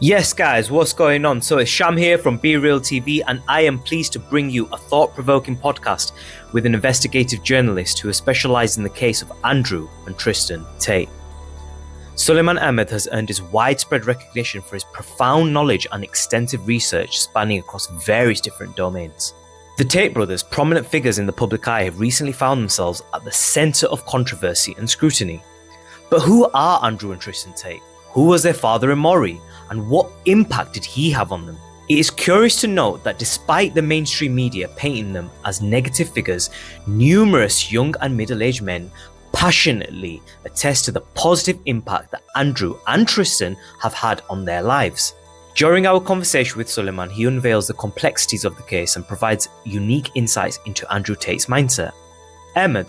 Yes, guys, what's going on? So it's Sham here from Be Real TV, and I am pleased to bring you a thought-provoking podcast with an investigative journalist who has specialised in the case of Andrew and Tristan Tate. Suleiman Ahmed has earned his widespread recognition for his profound knowledge and extensive research spanning across various different domains. The Tate brothers, prominent figures in the public eye, have recently found themselves at the centre of controversy and scrutiny. But who are Andrew and Tristan Tate? Who was their father in Maury, and what impact did he have on them? It is curious to note that despite the mainstream media painting them as negative figures, numerous young and middle-aged men passionately attest to the positive impact that Andrew and Tristan have had on their lives. During our conversation with Suleiman, he unveils the complexities of the case and provides unique insights into Andrew Tate's mindset. Ahmed,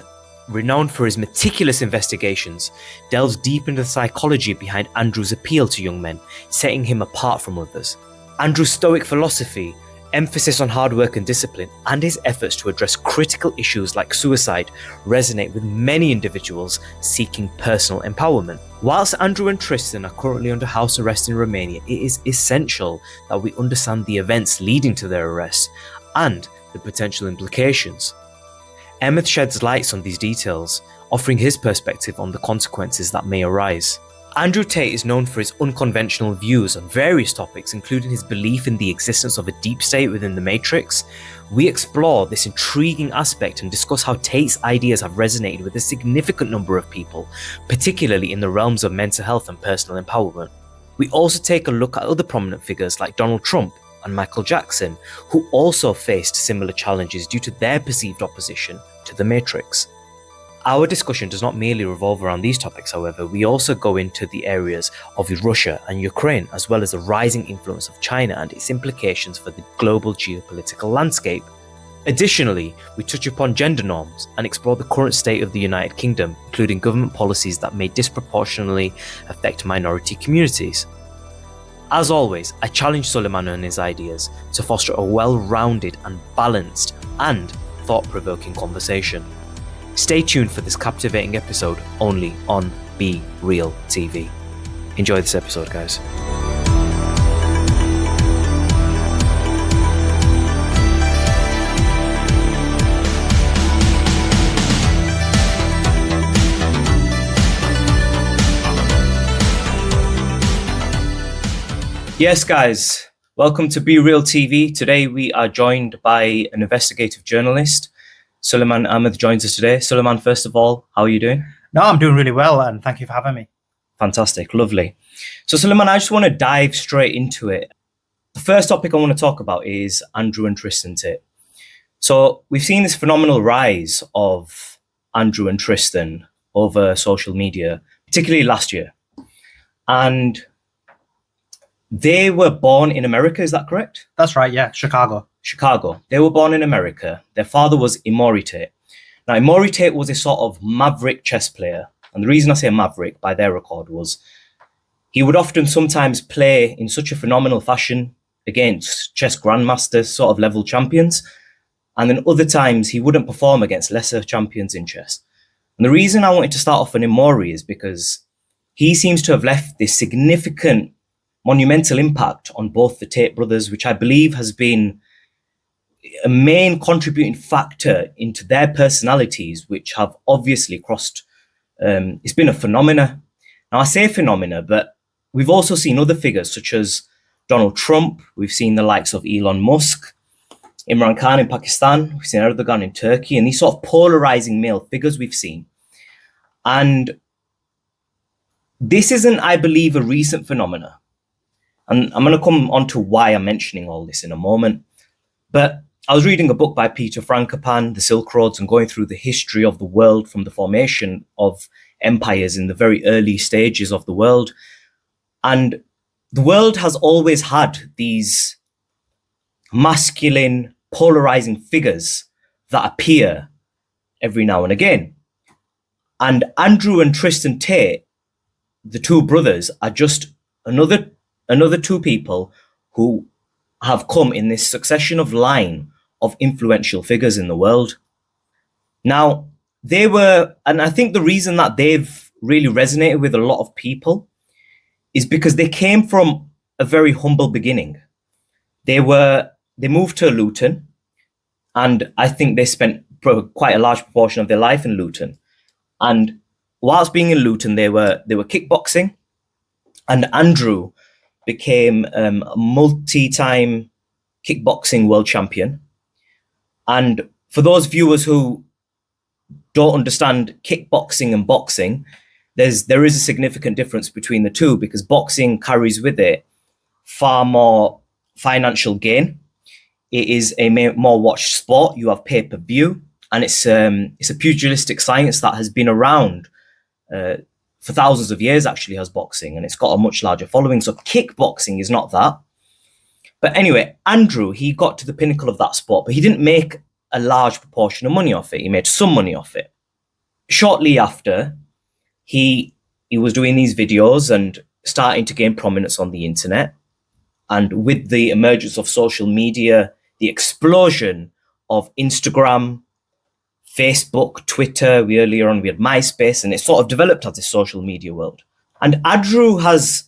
renowned for his meticulous investigations, delves deep into the psychology behind Andrew's appeal to young men, setting him apart from others. Andrew's stoic philosophy, emphasis on hard work and discipline, and his efforts to address critical issues like suicide resonate with many individuals seeking personal empowerment. Whilst Andrew and Tristan are currently under house arrest in Romania, it is essential that we understand the events leading to their arrest and the potential implications. Ahmed sheds light on these details, offering his perspective on the consequences that may arise. Andrew Tate is known for his unconventional views on various topics, including his belief in the existence of a deep state within the Matrix. We explore this intriguing aspect and discuss how Tate's ideas have resonated with a significant number of people, particularly in the realms of mental health and personal empowerment. We also take a look at other prominent figures like Donald Trump and Michael Jackson, who also faced similar challenges due to their perceived opposition to the Matrix. Our discussion does not merely revolve around these topics, however. We also go into the areas of Russia and Ukraine, as well as the rising influence of China and its implications for the global geopolitical landscape. Additionally, we touch upon gender norms and explore the current state of the United Kingdom, including government policies that may disproportionately affect minority communities. As always, I challenge Suleiman and his ideas to foster a well-rounded and balanced and thought-provoking conversation. Stay tuned for this captivating episode only on Be Real TV. Enjoy this episode, guys. Yes, guys, welcome to Be Real TV. Today we are joined by an investigative journalist. Suleiman Ahmed joins us today. Suleiman, first of all, how are you doing? No, I'm doing really well, and thank you for having me. Fantastic, lovely. So Suleiman, I just want to dive straight into it. The first topic I want to talk about is Andrew and Tristan Tate. So we've seen this phenomenal rise of Andrew and Tristan over social media, particularly last year. And they were born in America, is that correct? That's right, yeah, Chicago. They were born in America. Their father was Andrew Tate. Now, Andrew Tate was a sort of maverick chess player. And the reason I say maverick by their record was he would often sometimes play in such a phenomenal fashion against chess grandmasters, sort of level champions. And then other times he wouldn't perform against lesser champions in chess. And the reason I wanted to start off on Maury is because he seems to have left this significant monumental impact on both the Tate brothers, which I believe has been a main contributing factor into their personalities, which have obviously crossed. It's been a phenomena. Now, I say phenomena, but we've also seen other figures such as Donald Trump. We've seen the likes of Elon Musk, Imran Khan in Pakistan. We've seen Erdogan in Turkey, and these sort of polarizing male figures we've seen. And this isn't, I believe, a recent phenomena. And I'm going to come on to why I'm mentioning all this in a moment. But I was reading a book by Peter Frankopan, The Silk Roads, and going through the history of the world from the formation of empires in the very early stages of the world. And the world has always had these masculine, polarizing figures that appear every now and again. And Andrew and Tristan Tate, the two brothers, are just another two people who have come in this succession of line of influential figures in the world. Now, they were, and I think the reason that they've really resonated with a lot of people is because they came from a very humble beginning. They moved to Luton, and I think they spent quite a large proportion of their life in Luton. And whilst being in Luton, they were kickboxing, and Andrew became a multi-time kickboxing world champion. And for those viewers who don't understand kickboxing and boxing, there is a significant difference between the two, because boxing carries with it far more financial gain. It is a more watched sport. You have pay-per-view, and it's a pugilistic science that has been around for thousands of years, actually, as boxing, and it's got a much larger following. So kickboxing is not that. But anyway, Andrew, he got to the pinnacle of that sport, but he didn't make a large proportion of money off it. He made some money off it. Shortly after, he was doing these videos and starting to gain prominence on the internet. And with the emergence of social media, the explosion of Instagram, Facebook, Twitter, earlier on we had MySpace, and it sort of developed as a social media world. And Andrew has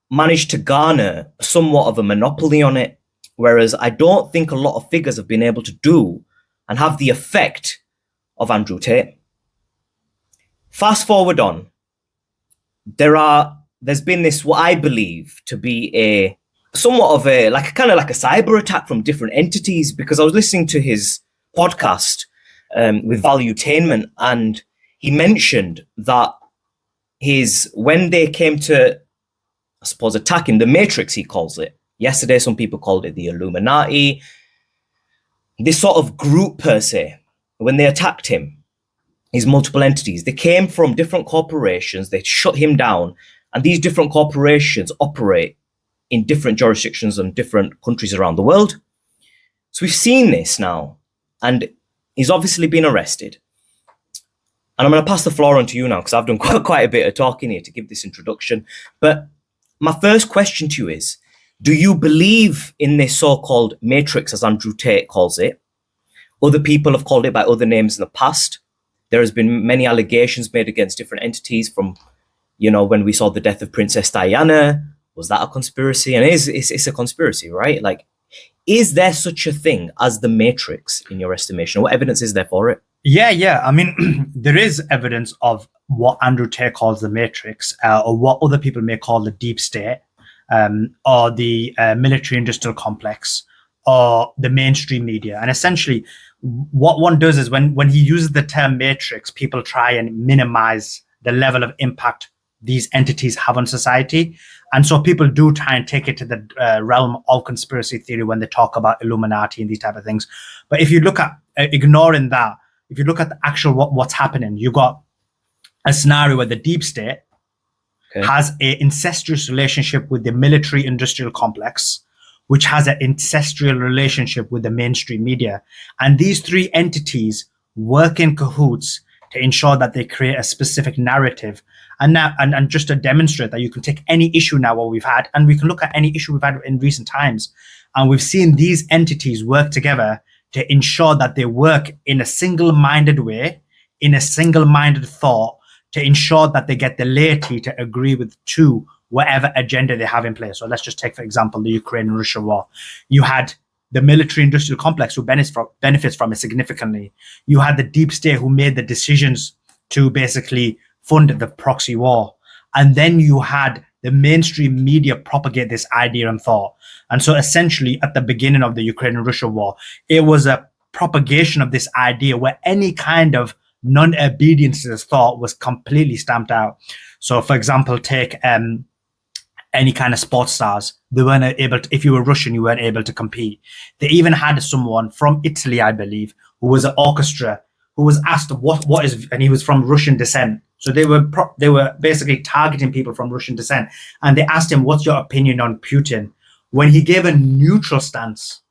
managed to garner somewhat of a monopoly on it, whereas I don't think a lot of figures have been able to do and have the effect of Andrew Tate. Fast forward on, there's been this, what I believe to be a somewhat of a kind of like a cyber attack from different entities, because I was listening to his podcast with Valuetainment, and he mentioned that when they came to, I suppose, attacking the Matrix, he calls it. Yesterday, some people called it the Illuminati. This sort of group per se, when they attacked him, his multiple entities, they came from different corporations, they shut him down, and these different corporations operate in different jurisdictions and different countries around the world. So we've seen this now, and he's obviously been arrested. And I'm going to pass the floor on to you now, because I've done quite a bit of talking here to give this introduction. But my first question to you is, do you believe in this so-called Matrix, as Andrew Tate calls it? Other people have called it by other names in the past. There has been many allegations made against different entities from, when we saw the death of Princess Diana. Was that a conspiracy? And it's a conspiracy, right? Like, is there such a thing as the Matrix in your estimation? What evidence is there for it? Yeah. I mean, there is evidence of what Andrew Tate calls the Matrix, or what other people may call the deep state, or the military-industrial complex, or the mainstream media. And essentially, what one does is when he uses the term Matrix, people try and minimize the level of impact these entities have on society. And so people do try and take it to the realm of conspiracy theory when they talk about Illuminati and these type of things. But if you look at, ignoring that, if you look at the actual what's happening, you've got a scenario where the deep state has an incestuous relationship with the military-industrial complex, which has an incestual relationship with the mainstream media. And these three entities work in cahoots to ensure that they create a specific narrative. And now, and just to demonstrate that you can take any issue now what we've had, and we can look at any issue we've had in recent times, and we've seen these entities work together to ensure that they work in a single-minded way, in a single-minded thought, to ensure that they get the laity to agree to whatever agenda they have in place. So let's just take, for example, the Ukraine and Russia war. You had the military-industrial complex who benefits from it significantly. You had the deep state who made the decisions to basically fund the proxy war. And then you had the mainstream media propagate this idea and thought. And so essentially at the beginning of the Ukraine and Russia war, it was a propagation of this idea where any kind of non-obedience to this thought was completely stamped out. So for example, take any kind of sports stars. They weren't able to, if you were Russian, you weren't able to compete. They even had someone from Italy, I believe, who was an orchestra, who was asked what is, and he was from Russian descent. So they were basically targeting people from Russian descent. And they asked him, what's your opinion on Putin? When he gave a neutral stance,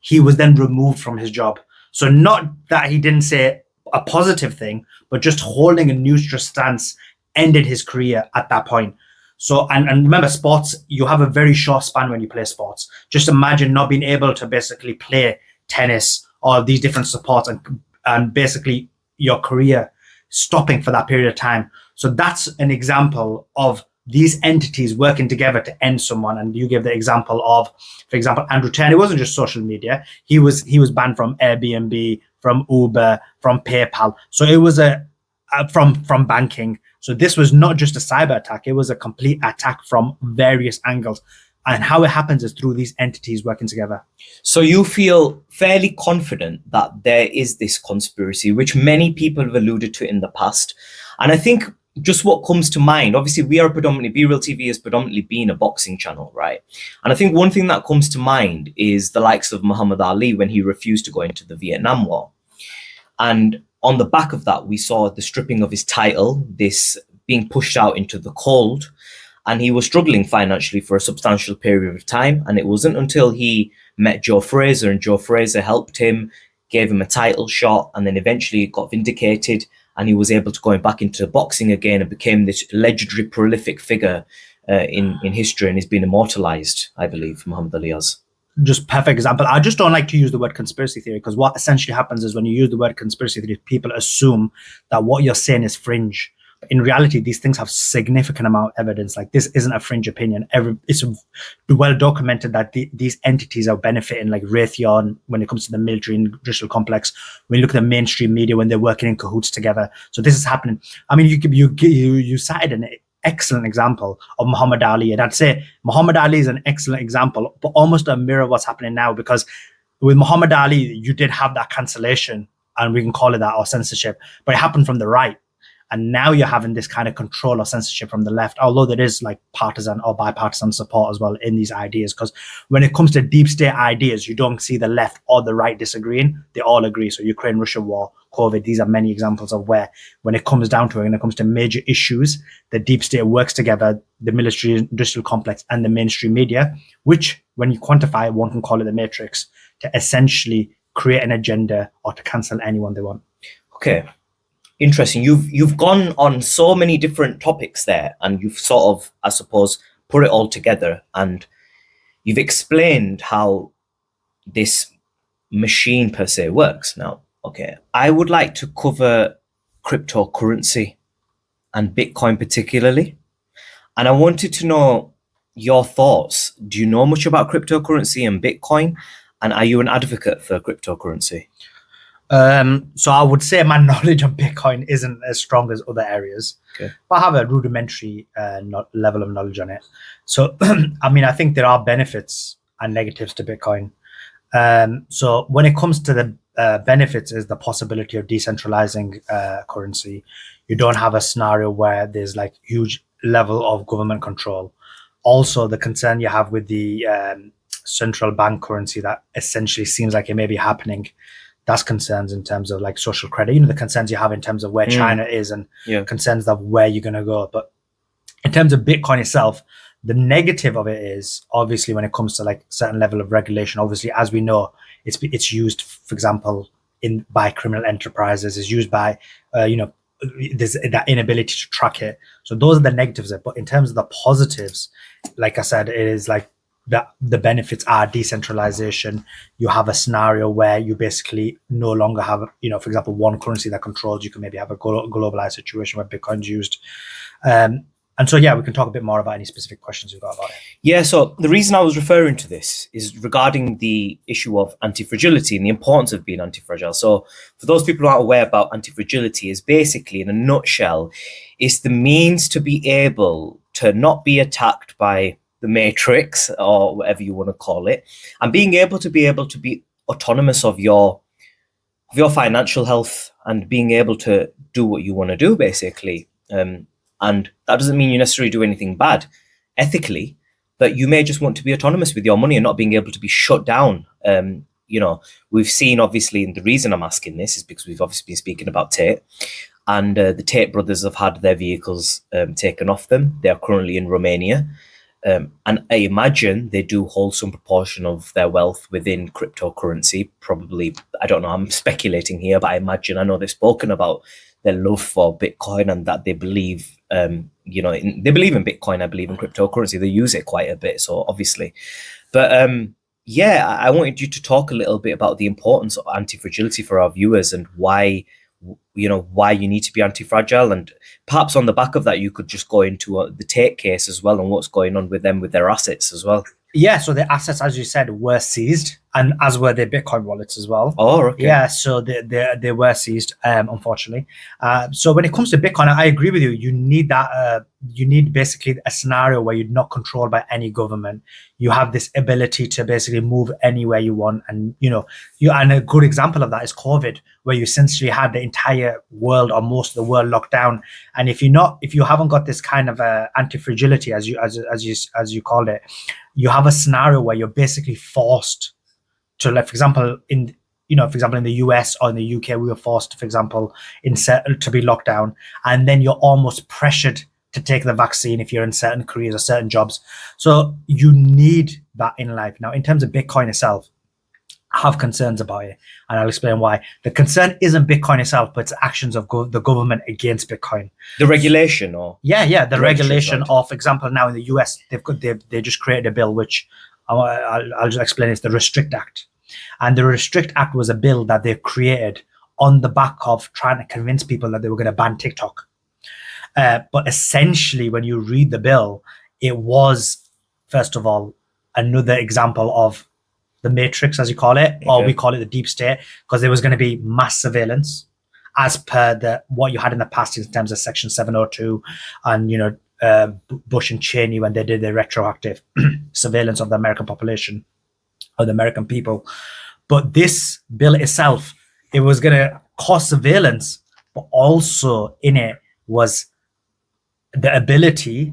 he was then removed from his job. So not that he didn't say a positive thing, but just holding a neutral stance ended his career at that point. So, and remember, sports, you have a very short span when you play sports. Just imagine not being able to basically play tennis or these different sports and basically your career stopping for that period of time. So that's an example of these entities working together to end someone. And you give the example of, for example, Andrew Tristan. It wasn't just social media. He was banned from Airbnb, from Uber, from PayPal. So it was from banking. So this was not just a cyber attack. It was a complete attack from various angles. And how it happens is through these entities working together. So you feel fairly confident that there is this conspiracy, which many people have alluded to in the past. And I think just what comes to mind, obviously B Real TV has predominantly been a boxing channel, right? And I think one thing that comes to mind is the likes of Muhammad Ali when he refused to go into the Vietnam War. And on the back of that, we saw the stripping of his title, this being pushed out into the cold. And he was struggling financially for a substantial period of time. And it wasn't until he met Joe Frazier, and Joe Frazier helped him, gave him a title shot, and then eventually got vindicated. And he was able to go back into boxing again and became this legendary, prolific figure in history, and he's been immortalized, I believe, Muhammad Ali has. Just perfect example. I just don't like to use the word conspiracy theory, because what essentially happens is when you use the word conspiracy theory, people assume that what you're saying is fringe. In reality, these things have significant amount of evidence. Like, this isn't a fringe opinion. It's well documented that these entities are benefiting, like Raytheon when it comes to the military industrial complex. When you look at the mainstream media, when they're working in cahoots together. So this is happening. I mean, you cited an excellent example of Muhammad Ali, and I'd say Muhammad Ali is an excellent example, but almost a mirror of what's happening now. Because with Muhammad Ali, you did have that cancellation, and we can call it that, or censorship, but it happened from the right. And now you're having this kind of control or censorship from the left, although there is like partisan or bipartisan support as well in these ideas. Because when it comes to deep state ideas, you don't see the left or the right disagreeing. They all agree. So Ukraine-Russia war, COVID, these are many examples of where, when it comes down to it, when it comes to major issues, the deep state works together, the military industrial complex and the mainstream media, which when you quantify it, one can call it the matrix, to essentially create an agenda or to cancel anyone they want. Okay. Interesting. You've gone on so many different topics there, and you've sort of, I suppose, put it all together, and you've explained how this machine per se works. Now, okay, I would like to cover cryptocurrency and Bitcoin particularly, and I wanted to know your thoughts. Do you know much about cryptocurrency and Bitcoin, and are you an advocate for cryptocurrency? So I would say my knowledge on Bitcoin isn't as strong as other areas, okay, but I have a rudimentary level of knowledge on it. So, I mean, I think there are benefits and negatives to Bitcoin. So when it comes to the benefits is the possibility of decentralizing currency. You don't have a scenario where there's like huge level of government control. Also, the concern you have with the central bank currency that essentially seems like it may be happening, that's concerns in terms of like social credit, the concerns you have in terms of where China is, and concerns of where you're going to go. But in terms of Bitcoin itself, the negative of it is obviously when it comes to like certain level of regulation. Obviously, as we know, it's used, for example, by criminal enterprises, is used by, there's that inability to track it. So those are the negatives. But in terms of the positives, like I said, it is like, the benefits are decentralization. You have a scenario where you basically no longer have, for example, one currency that controls. You can maybe have a globalized situation where Bitcoin's used. And so, we can talk a bit more about any specific questions you've got about it. Yeah, so the reason I was referring to this is regarding the issue of anti-fragility and the importance of being anti-fragile. So for those people who aren't aware about anti-fragility, is basically, in a nutshell, is the means to be able to not be attacked by the matrix or whatever you want to call it, and being able to be autonomous of your financial health and being able to do what you want to do, basically. And that doesn't mean you necessarily do anything bad ethically, but you may just want to be autonomous with your money and not being able to be shut down. We've seen, obviously, and the reason I'm asking this is because we've obviously been speaking about Tate, and the Tate brothers have had their vehicles taken off them. They are currently in Romania. And I imagine they do hold some proportion of their wealth within cryptocurrency. Probably, I don't know, I'm speculating here, but I know they've spoken about their love for Bitcoin and that they believe, they believe in Bitcoin. I believe in cryptocurrency. They use it quite a bit, so obviously. But I wanted you to talk a little bit about the importance of anti-fragility for our viewers and why why you need to be anti-fragile. And perhaps on the back of that, you could just go into the Tate case as well and what's going on with them with their assets as well. Yeah, so the assets, as you said, were seized, and as were their Bitcoin wallets as well. Oh, okay. Yeah, so they were seized, unfortunately. So when it comes to Bitcoin, I agree with you. You need that. You need basically a scenario where you're not controlled by any government. You have this ability to basically move anywhere you want, and and a good example of that is COVID, where you essentially had the entire world or most of the world locked down. And if you haven't got this kind of anti-fragility, as you called it, you have a scenario where you're basically forced to, like, for example, in the US or in the UK, we were forced, for example, to be locked down, and then you're almost pressured to take the vaccine if you're in certain careers or certain jobs. So you need that in life. Now, in terms of Bitcoin itself, I have concerns about it, and I'll explain why. The concern isn't Bitcoin itself, but it's actions of the government against Bitcoin. The regulation, or the regulation of, for example, now in the US, they just created a bill which I'll just explain. It's the Restrict Act, and the Restrict Act was a bill that they created on the back of trying to convince people that they were going to ban TikTok. But essentially, when you read the bill, it was, first of all, another example of the Matrix, as you call it, or we call it the deep state, because there was going to be mass surveillance as per what you had in the past in terms of Section 702 and, Bush and Cheney when they did the retroactive surveillance of the American population or the American people. But this bill itself, it was going to cause surveillance, but also in it was the ability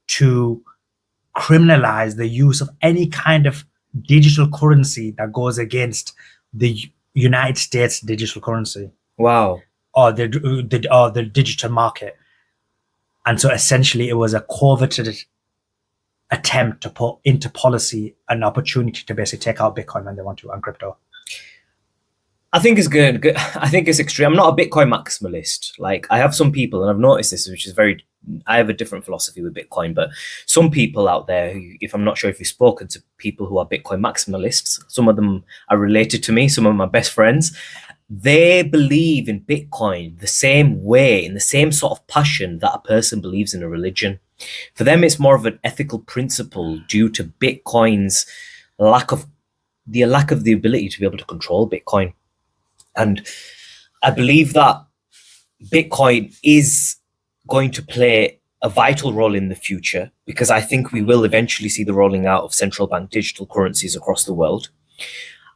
to criminalize the use of any kind of digital currency that goes against the United States digital currency. Wow. Or the digital market. And so essentially it was a coveted attempt to put into policy an opportunity to basically take out Bitcoin when they want to, and crypto. I think it's good. I think it's extreme. I'm not a Bitcoin maximalist. Like, I have some people, and I've noticed this, which is I have a different philosophy with Bitcoin, but some people out there who, if I'm not sure if you've spoken to people who are Bitcoin maximalists, some of them are related to me, some of my best friends, they believe in Bitcoin the same way, in the same sort of passion that a person believes in a religion. For them, it's more of an ethical principle due to Bitcoin's lack of the ability to be able to control Bitcoin. And I believe that Bitcoin is going to play a vital role in the future, because I think we will eventually see the rolling out of central bank digital currencies across the world.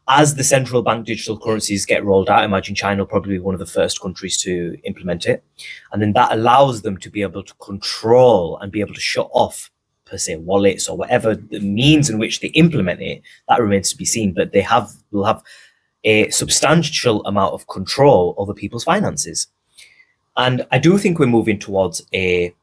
As the central bank digital currencies get rolled out, I imagine China will probably be one of the first countries to implement it. And then that allows them to be able to control and be able to shut off, per se, wallets or whatever the means in which they implement it. That remains to be seen, but will have a substantial amount of control over people's finances. And I do think we're moving towards a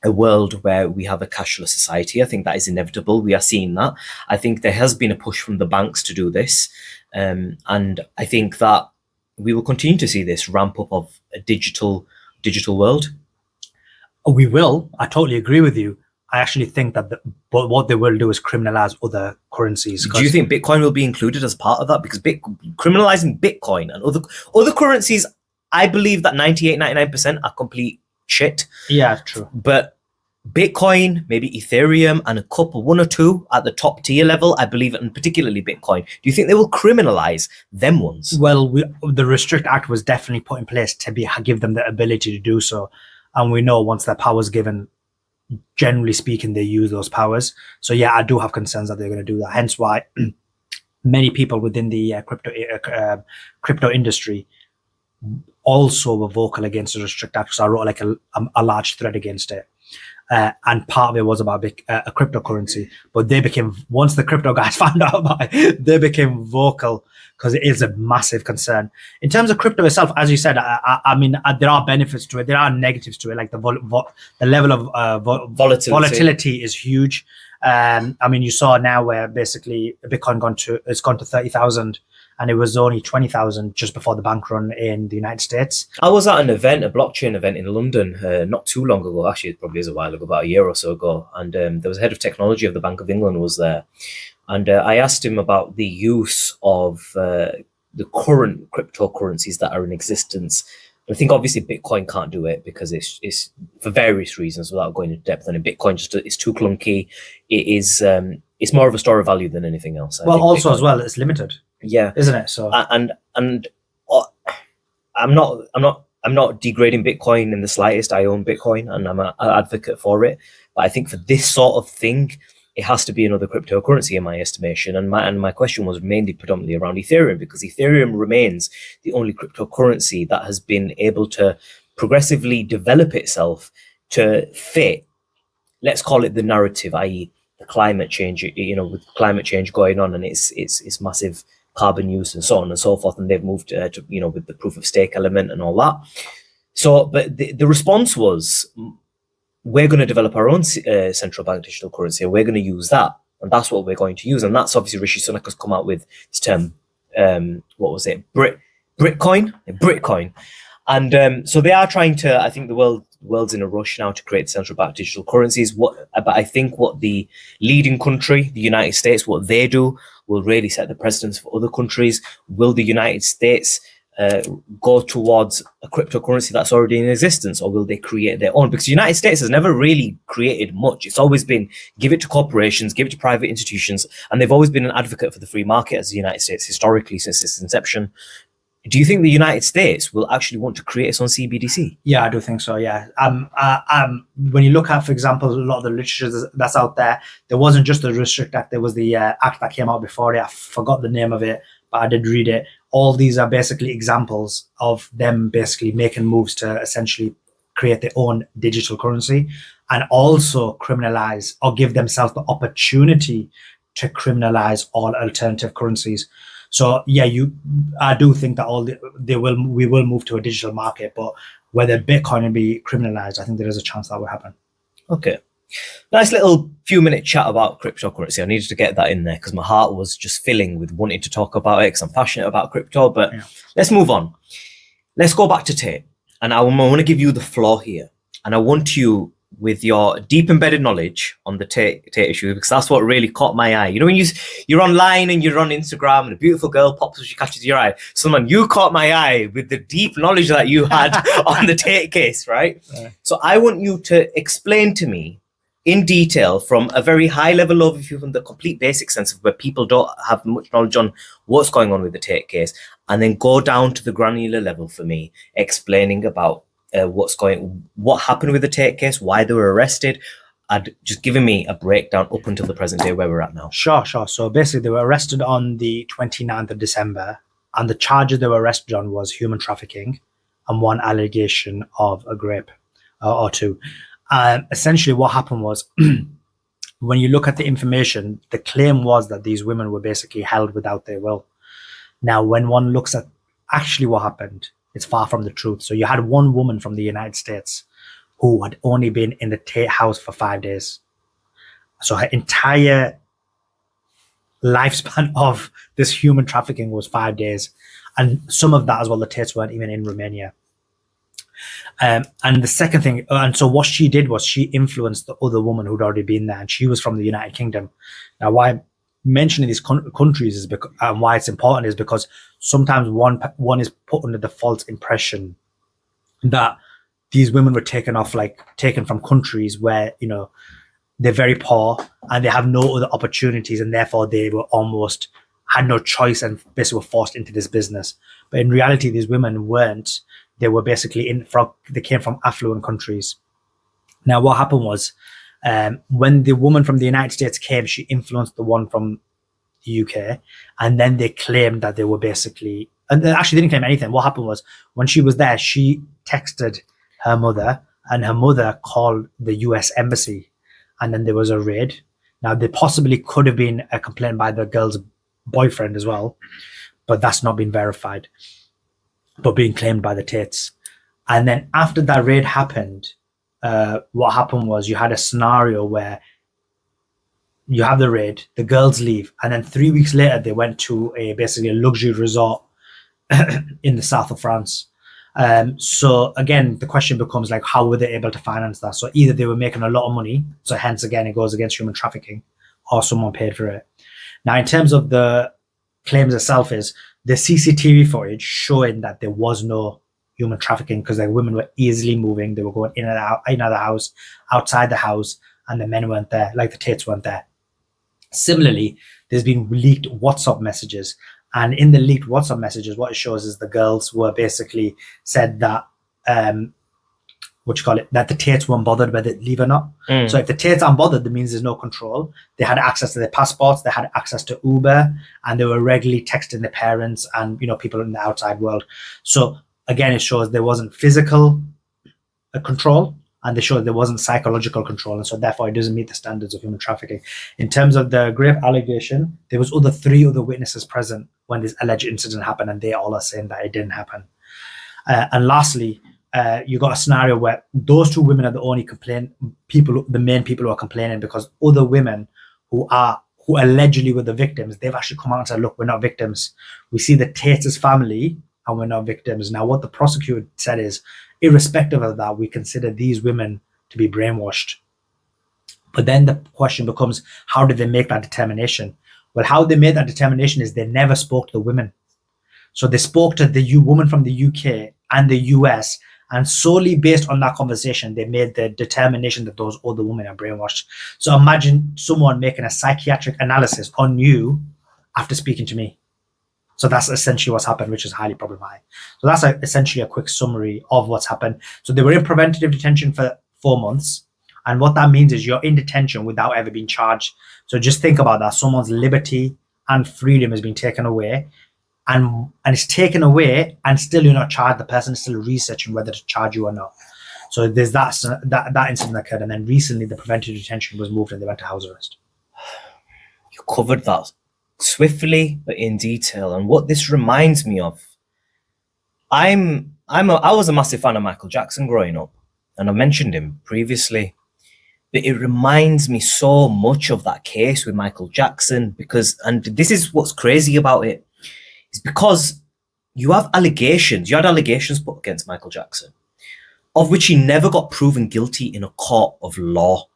world where we have a cashless society. I think that is inevitable. We are seeing that. I think there has been a push from the banks to do this. And I think that we will continue to see this ramp up of a digital world. We will. I totally agree with you. I actually think that what they will do is criminalize other currencies. Do you think Bitcoin will be included as part of that? Because criminalizing Bitcoin and other currencies, I believe that 99% are complete shit. Yeah, true. But Bitcoin, maybe Ethereum, and one or two at the top tier level, I believe, and particularly Bitcoin. Do you think they will criminalize them ones? Well, the Restrict Act was definitely put in place to give them the ability to do so. And we know once that power is given, generally speaking, they use those powers. So yeah, I do have concerns that they're going to do that. Hence why many people within the crypto industry also were vocal against the Restrict Act. So I wrote like a large thread against it. And part of it was about a cryptocurrency, but once the crypto guys found out about it, they became vocal because it is a massive concern. In terms of crypto itself, as you said, I mean, there are benefits to it. There are negatives to it, like the level of volatility is huge. I mean, you saw now where basically Bitcoin it's gone to 30,000. And it was only 20,000 just before the bank run in the United States. I was at a blockchain event in London, not too long ago. Actually, it probably is a while ago, about a year or so ago. And there was a head of technology of the Bank of England was there. And I asked him about the use of the current cryptocurrencies that are in existence. I think obviously Bitcoin can't do it because it's for various reasons without going into depth on it. Bitcoin just it's too clunky. It is it's more of a store of value than anything else. Well, also Bitcoin, as well, it's limited. Yeah, isn't it? So and I'm not degrading Bitcoin in the slightest. I own Bitcoin and I'm an advocate for it. But I think for this sort of thing, it has to be another cryptocurrency in my estimation. And my question was mainly predominantly around Ethereum, because Ethereum remains the only cryptocurrency that has been able to progressively develop itself to fit, let's call it the narrative, i.e. the climate change, with climate change going on and it's massive carbon use and so on and so forth. And they've moved to, with the proof of stake element and all that. So, but the response was, we're going to develop our own central bank digital currency, and we're going to use that, and that's what we're going to use. And that's obviously Rishi Sunak has come out with this term. What was it? Britcoin. And so they are trying to. I think the world's in a rush now to create central bank digital currencies. But I think what the leading country, the United States, what they do will really set the precedence for other countries. Will the United States go towards a cryptocurrency that's already in existence, or will they create their own? Because the United States has never really created much. It's always been give it to corporations, give it to private institutions, and they've always been an advocate for the free market as the United States historically since its inception. Do you think the United States will actually want to create its own CBDC? Yeah, I do think so. Yeah. When you look at, for example, a lot of the literature that's out there, there wasn't just the Restrict Act. There was the act that came out before it. I forgot the name of it, but I did read it. All these are basically examples of them basically making moves to essentially create their own digital currency and also criminalize or give themselves the opportunity to criminalize all alternative currencies. So yeah, I do think that we will move to a digital market, but whether Bitcoin will be criminalized, I think there is a chance that will happen. Okay. Nice little few minute chat about cryptocurrency. I needed to get that in there because my heart was just filling with wanting to talk about it because I'm passionate about crypto. But Let's move on. Let's go back to Tate. And I want to give you the floor here. And I want you, with your deep embedded knowledge on the Tate issue, because that's what really caught my eye. When you're online and you're on Instagram and a beautiful girl pops up, she catches your eye. You caught my eye with the deep knowledge that you had on the Tate case, right? So I want you to explain to me in detail from a very high level overview, from the complete basic sense of where people don't have much knowledge on what's going on with the Tate case, and then go down to the granular level for me, explaining about what happened with the Tate case, why they were arrested, and just giving me a breakdown up until the present day where we're at now. Sure. So basically they were arrested on the 29th of December, and the charges they were arrested on was human trafficking and one allegation of a rape or two. Essentially what happened was when you look at the information, the claim was that these women were basically held without their will. Now, when one looks at actually what happened, it's far from the truth. So you had one woman from the United States who had only been in the Tate house for 5 days. So her entire lifespan of this human trafficking was 5 days. And some of that as well, the Tates weren't even in Romania. And the second thing, and so what she did was she influenced the other woman who'd already been there, and she was from the United Kingdom. Now, why I'm mentioning these countries is because, and why it's important is because sometimes one is put under the false impression that these women were taken from countries where, they're very poor and they have no other opportunities, and therefore they were almost had no choice and basically were forced into this business. But in reality, these women weren't. They were basically they came from affluent countries. Now, what happened was when the woman from the United States came, she influenced the one from the UK, and then they claimed that they were basically, and they actually didn't claim anything. What happened was when she was there, she texted her mother, and her mother called the US embassy, and then there was a raid. Now, there possibly could have been a complaint by the girl's boyfriend as well, but that's not been verified, but being claimed by the Tates. And then after that raid happened, what happened was you had a scenario where you have the raid, the girls leave, and then 3 weeks later they went to basically a luxury resort in the south of France. So again, the question becomes how were they able to finance that? So either they were making a lot of money, so hence again it goes against human trafficking, or someone paid for it. Now, in terms of the claims itself, is the CCTV footage showing that there was no human trafficking because the women were easily moving. They were going in and out of the house, outside the house, and the men weren't there, like the Tates weren't there. Similarly, there's been leaked WhatsApp messages. And in the leaked WhatsApp messages, what it shows is the girls were basically said that, that the Tates weren't bothered whether they leave or not. So if the Tates aren't bothered, that means there's no control. They had access to their passports, they had access to Uber, and they were regularly texting their parents and, people in the outside world. So again, it shows there wasn't physical control, and they showed there wasn't psychological control, and so therefore it doesn't meet the standards of human trafficking. In terms of the rape allegation, there was three other witnesses present when this alleged incident happened, and they all are saying that it didn't happen. And lastly, you got a scenario where those two women are the only the main people who are complaining, because other women who allegedly were the victims, they've actually come out and said, look, we're not victims. We see the Tates' family and we're not victims. Now, what the prosecutor said is, irrespective of that, we consider these women to be brainwashed. But then the question becomes, how did they make that determination? Well, how they made that determination is they never spoke to the women. So they spoke to the woman from the UK and the US, and solely based on that conversation, they made the determination that those other women are brainwashed. So imagine someone making a psychiatric analysis on you after speaking to me. So that's essentially what's happened, which is highly problematic. So that's essentially a quick summary of what's happened. So they were in preventative detention for 4 months. And what that means is you're in detention without ever being charged. So just think about that. Someone's liberty and freedom has been taken away. And it's taken away, and still you're not charged. The person is still researching whether to charge you or not. So there's that incident occurred. And then recently the preventative detention was moved and they went to house arrest. You covered that swiftly but in detail, and what this reminds me of, I was a massive fan of Michael Jackson growing up, and I mentioned him previously, but it reminds me so much of that case with Michael Jackson, and this is what's crazy about it, is because you had allegations put against Michael Jackson, of which he never got proven guilty in a court of law.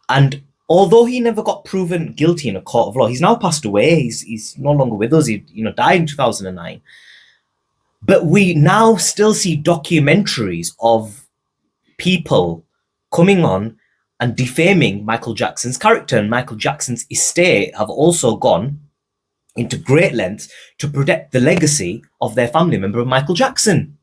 And although he never got proven guilty in a court of law, he's now passed away. He's no longer with us. He died in 2009. But we now still see documentaries of people coming on and defaming Michael Jackson's character, and Michael Jackson's estate have also gone into great lengths to protect the legacy of their family member, Michael Jackson.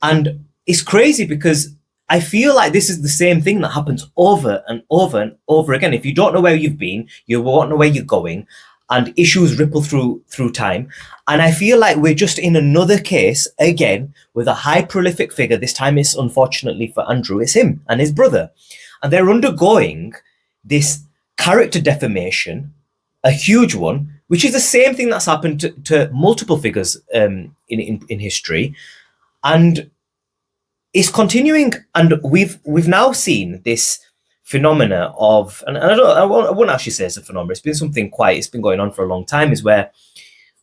And it's crazy because I feel like this is the same thing that happens over and over and over again. If you don't know where you've been, you won't know where you're going, and issues ripple through time. And I feel like we're just in another case again with a high prolific figure. This time it's unfortunately for Andrew, it's him and his brother. And they're undergoing this character defamation, a huge one, which is the same thing that's happened to multiple figures in history. And it's continuing, and we've now seen this phenomena of, and I wouldn't actually say it's a phenomenon. It's been going on for a long time. Is where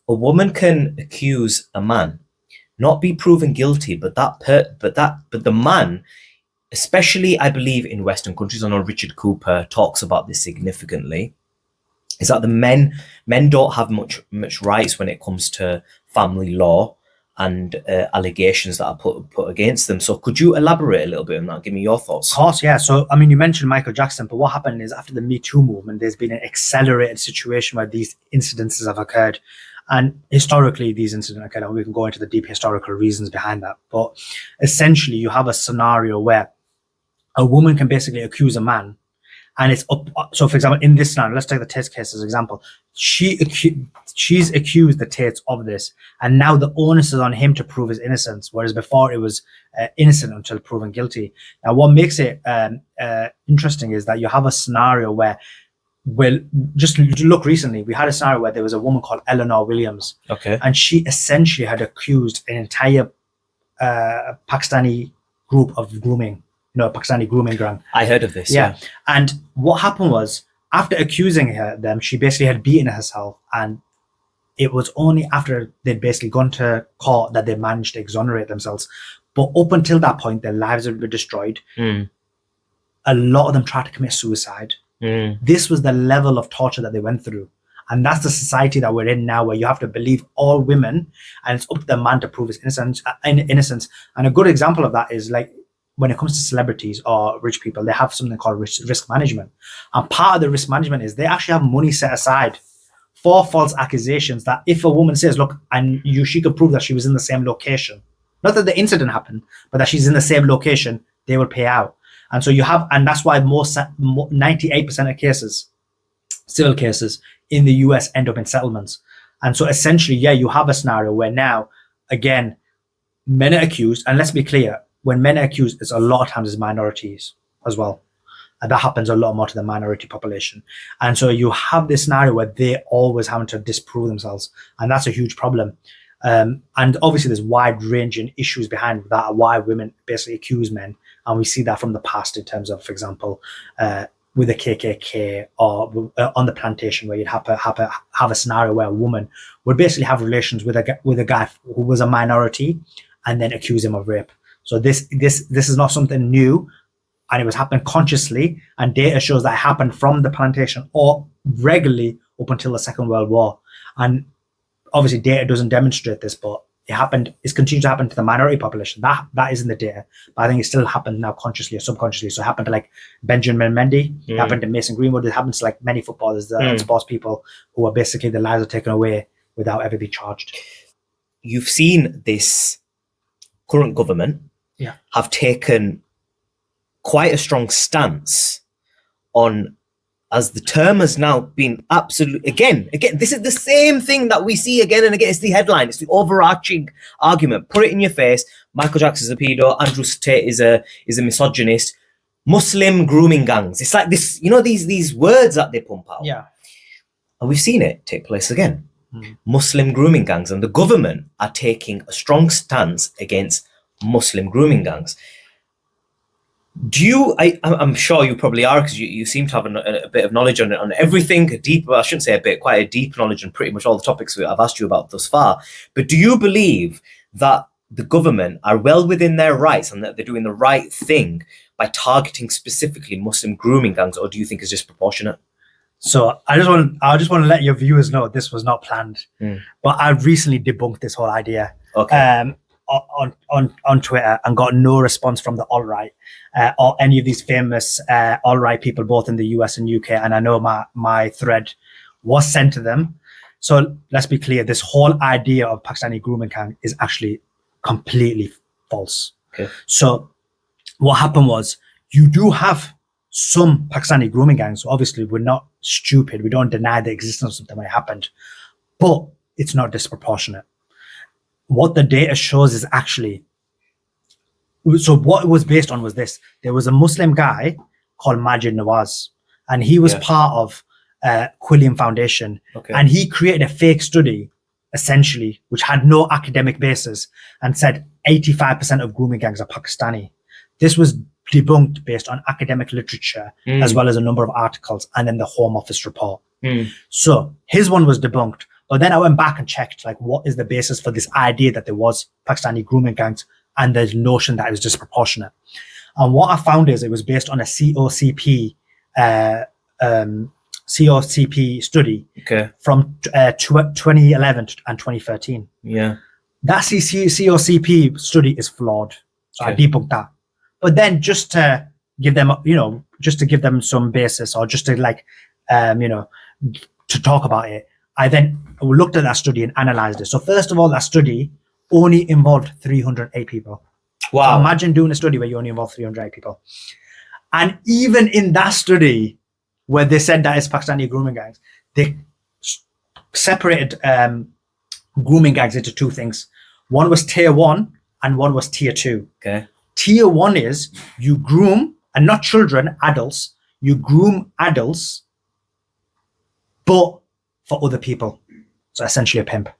a woman can accuse a man, not be proven guilty, but the man, especially I believe in Western countries. I know Richard Cooper talks about this significantly. Is that the men don't have much rights when it comes to family law and allegations that are put against them. So could you elaborate a little bit on that? Give me your thoughts. Of course, yeah. So, I mean, you mentioned Michael Jackson, but what happened is after the Me Too movement, there's been an accelerated situation where these incidences have occurred. And historically, these incidents occurred, and we can go into the deep historical reasons behind that. But essentially, you have a scenario where a woman can basically accuse a man. And it's up. So, for example, in this scenario, let's take the Tate's case as an example. She's accused the Tates of this, and now the onus is on him to prove his innocence, whereas before it was innocent until proven guilty. Now, what makes it interesting is that you have a scenario where, well, just look recently, we had a scenario where there was a woman called Eleanor Williams. Okay. And she essentially had accused an entire Pakistani group of grooming. Pakistani grooming gang. I heard of this. Yeah. And what happened was, after accusing them, she basically had beaten herself. And it was only after they'd basically gone to court that they managed to exonerate themselves. But up until that point, their lives had been destroyed. A lot of them tried to commit suicide. This was the level of torture that they went through. And that's the society that we're in now, where you have to believe all women, and it's up to the man to prove his innocence. And a good example of that is like when it comes to celebrities or rich people, they have something called risk management. And part of the risk management is they actually have money set aside for false accusations, that if a woman says, look, and she could prove that she was in the same location, not that the incident happened, but that she's in the same location, they will pay out. And so and that's why 98% of cases, civil cases in the US, end up in settlements. And so essentially, you have a scenario where now, again, men are accused, and let's be clear, when men are accused, it's a lot of times it's minorities as well. And that happens a lot more to the minority population. And so you have this scenario where they always having to disprove themselves. And that's a huge problem. And obviously there's wide-ranging issues behind that, why women basically accuse men. And we see that from the past in terms of, for example, with the KKK or on the plantation, where you'd have a scenario where a woman would basically have relations with a guy who was a minority and then accuse him of rape. So this is not something new, and it was happening consciously, and data shows that it happened from the plantation or regularly up until the Second World War. And obviously data doesn't demonstrate this, but it's continued to happen to the minority population. That is in the data, but I think it still happened now consciously or subconsciously. So it happened to like Benjamin Mendy, it happened to Mason Greenwood, it happens to like many footballers and sports people who are basically their lives are taken away without ever being charged. You've seen this current government have taken quite a strong stance on, as the term has now been absolute again, this is the same thing that we see again and again. It's the headline, it's the overarching argument. Put it in your face. Michael Jackson's a pedo, Andrew Tate is a misogynist, Muslim grooming gangs. It's like this, these words that they pump out. Yeah. And we've seen it take place again. Muslim grooming gangs, and the government are taking a strong stance against Muslim grooming gangs. I'm sure you probably are, because you seem to have a bit of knowledge on everything, I shouldn't say a bit, quite a deep knowledge on pretty much all the topics I've asked you about thus far. But do you believe that the government are well within their rights and that they're doing the right thing by targeting specifically Muslim grooming gangs, or do you think it's disproportionate? So I just want to let your viewers know this was not planned, but I've recently debunked this whole idea. Okay. On Twitter, and got no response from the alt-right or any of these famous alt-right people, both in the US and UK. And I know my thread was sent to them. So let's be clear, this whole idea of Pakistani grooming gang is actually completely false. Okay. So what happened was, you do have some Pakistani grooming gangs. So obviously we're not stupid. We don't deny the existence of them when it happened, but it's not disproportionate. What the data shows is actually, so what it was based on was this. There was a Muslim guy called Majid Nawaz, and he was part of Quilliam Foundation. Okay. And he created a fake study, essentially, which had no academic basis, and said 85% of grooming gangs are Pakistani. This was debunked based on academic literature, as well as a number of articles, and then the Home Office report. So his one was debunked. But then I went back and checked, like, what is the basis for this idea that there was Pakistani grooming gangs and the notion that it was disproportionate. And what I found is it was based on a COCP study from 2011 and 2013. Yeah. That COCP study is flawed. So I debunked that. But then just to give them some basis, or just to to talk about it, I then looked at that study and analyzed it. So first of all, that study only involved 308 people. Wow. So imagine doing a study where you only involve 308 people. And even in that study, where they said that it's Pakistani grooming gangs, they separated grooming gangs into two things. One was tier 1 and one was tier 2. Okay. Tier 1 is you groom, and not children, adults. You groom adults, but for other people. So essentially a pimp.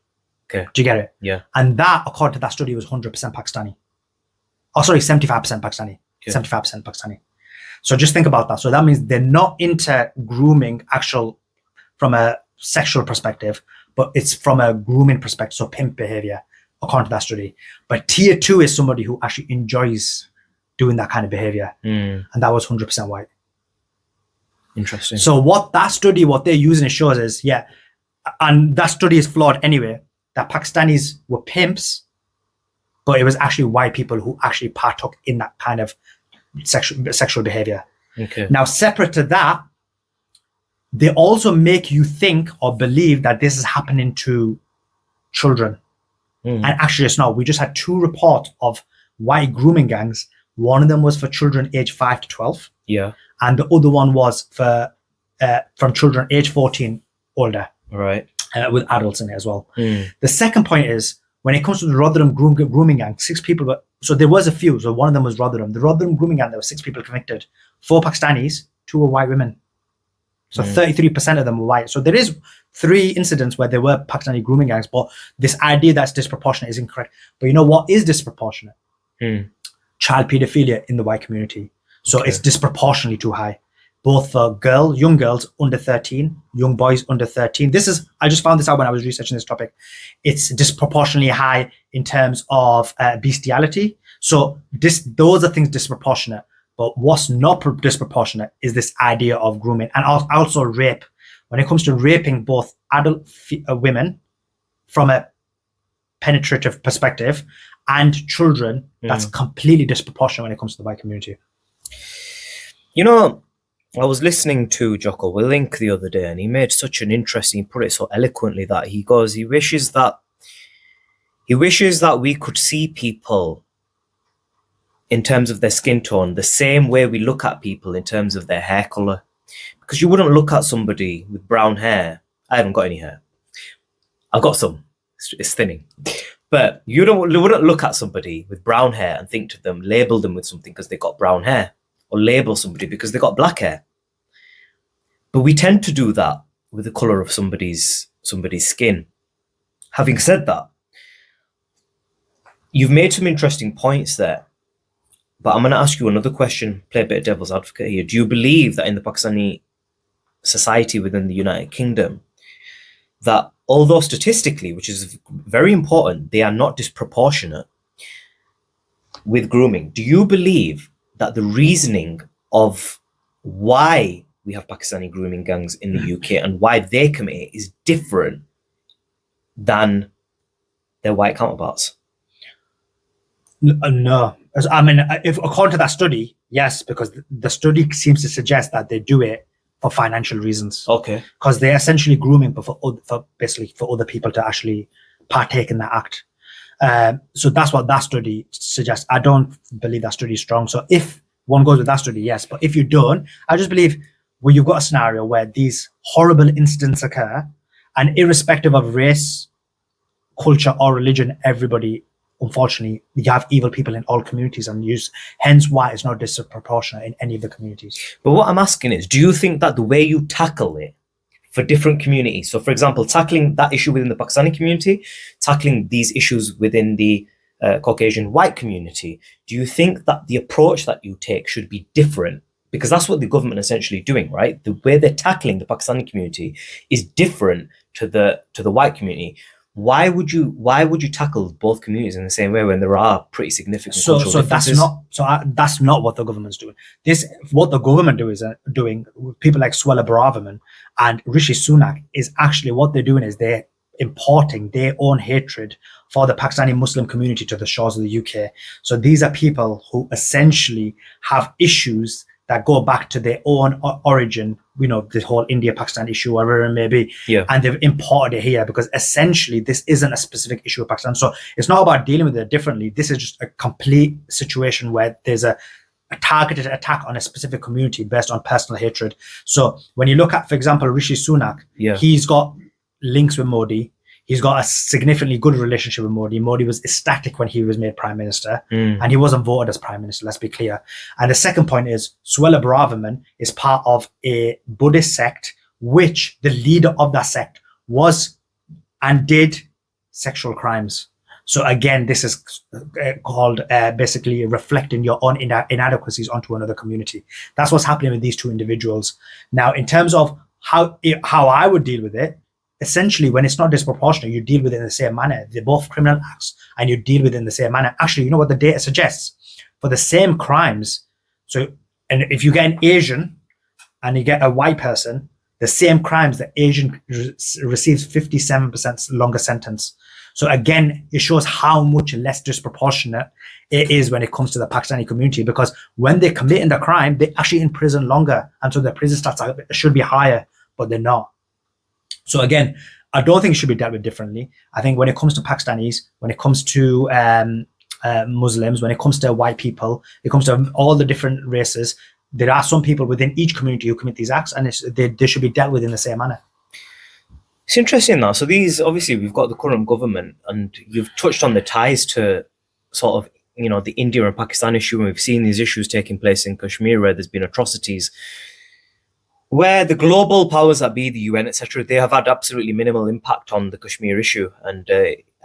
Okay. Do you get it? Yeah. And that, according to that study, was 100% Pakistani. Oh, sorry, 75% Pakistani. Okay. 75% Pakistani. So just think about that. So that means they're not into grooming from a sexual perspective, but it's from a grooming perspective, so pimp behavior, according to that study. But tier 2 is somebody who actually enjoys doing that kind of behavior. And that was 100% white. Interesting. So what they're using, it shows is, and that study is flawed anyway, that Pakistanis were pimps, but it was actually white people who actually partook in that kind of sexual behavior. Okay. Now, separate to that, they also make you think or believe that this is happening to children. And actually it's not. We just had 2 reports of white grooming gangs. One of them was for children aged 5 to 12. Yeah. And the other one was for from children age 14 older. Right. With adults in it as well. The second point is, when it comes to the Rotherham grooming gang, 6 people were, so there was a few, so one of them was Rotherham. The Rotherham grooming gang, there were 6 people convicted, 4 Pakistanis, 2 were white women. So 33% of them were white. So there is 3 incidents where there were Pakistani grooming gangs, but this idea that's disproportionate is incorrect. But you know what is disproportionate? Child pedophilia in the white community. So it's disproportionately too high, both for young girls under 13, young boys under 13. I just found this out when I was researching this topic. It's disproportionately high in terms of bestiality. So those are things disproportionate. But what's not disproportionate is this idea of grooming, and also rape. When it comes to raping both adult women from a penetrative perspective and children, that's completely disproportionate when it comes to the white community. You know, I was listening to Jocko Willink the other day, and he made such an interesting, he put it so eloquently, that he wishes that we could see people in terms of their skin tone the same way we look at people in terms of their hair color. Because you wouldn't look at somebody with brown hair. I haven't got any hair. I've got some. It's thinning. But you wouldn't look at somebody with brown hair and think to them, label them with something because they got brown hair, or label somebody because they got black hair. But we tend to do that with the color of somebody's skin. Having said that, you've made some interesting points there. But I'm going to ask you another question, play a bit of devil's advocate here. Do you believe that in the Pakistani society within the United Kingdom, that although statistically, which is very important, they are not disproportionate with grooming? Do you believe that the reasoning of why we have Pakistani grooming gangs in the UK and why they commit it is different than their white counterparts? No. I mean, if according to that study, yes, because the study seems to suggest that they do it for financial reasons. Okay. Because they're essentially grooming, but for basically for other people to actually partake in that act. So that's what that study suggests. I don't believe that study is strong. So if one goes with that study, yes. But if you don't, I just believe where you've got a scenario where these horrible incidents occur, and irrespective of race, culture, or religion, everybody, unfortunately, you have evil people in all communities, and hence why it's not disproportionate in any of the communities. But what I'm asking is, do you think that the way you tackle it for different communities, so for example, tackling that issue within the Pakistani community, tackling these issues within the Caucasian white community, do you think that the approach that you take should be different? Because that's what the government is essentially doing, right? The way they're tackling the Pakistani community is different to the white community. Why would you tackle both communities in the same way when there are pretty significant cultural differences? That's not what the government's doing. What the government doing with people like Suella Braverman and Rishi Sunak is actually what they're doing is they're importing their own hatred for the Pakistani Muslim community to the shores of the UK. So these are people who essentially have issues that go back to their own origin, the whole India-Pakistan issue, whatever it may be. Yeah. And they've imported it here because essentially this isn't a specific issue of Pakistan. So it's not about dealing with it differently. This is just a complete situation where there's a targeted attack on a specific community based on personal hatred. So when you look at, for example, Rishi Sunak, he's got links with Modi. He's got a significantly good relationship with Modi. Modi was ecstatic when he was made prime minister, and he wasn't voted as prime minister, let's be clear. And the second point is Suella Braverman is part of a Buddhist sect, which the leader of that sect was and did sexual crimes. So again, this is called basically reflecting your own inadequacies onto another community. That's what's happening with these two individuals. Now, in terms of how I would deal with it, essentially, when it's not disproportionate, you deal with it in the same manner. They're both criminal acts, and you deal with it in the same manner. Actually, you know what the data suggests? For the same crimes, and if you get an Asian and you get a white person, The same crimes, the Asian receives 57% longer sentence. So again, it shows how much less disproportionate it is when it comes to the Pakistani community, because when they're committing the crime, they're actually in prison longer. And so their prison stats should be higher, but they're not. So again, I don't think it should be dealt with differently. I think when it comes to Pakistanis, when it comes to Muslims, when it comes to white people, it comes to all the different races, there are some people within each community who commit these acts, and they should be dealt with in the same manner. It's interesting now. So these, obviously, we've got the current government, and you've touched on the ties to sort of, the India and Pakistan issue, and we've seen these issues taking place in Kashmir where there's been atrocities, where the global powers that be, the UN, etc., they have had absolutely minimal impact on the Kashmir issue. And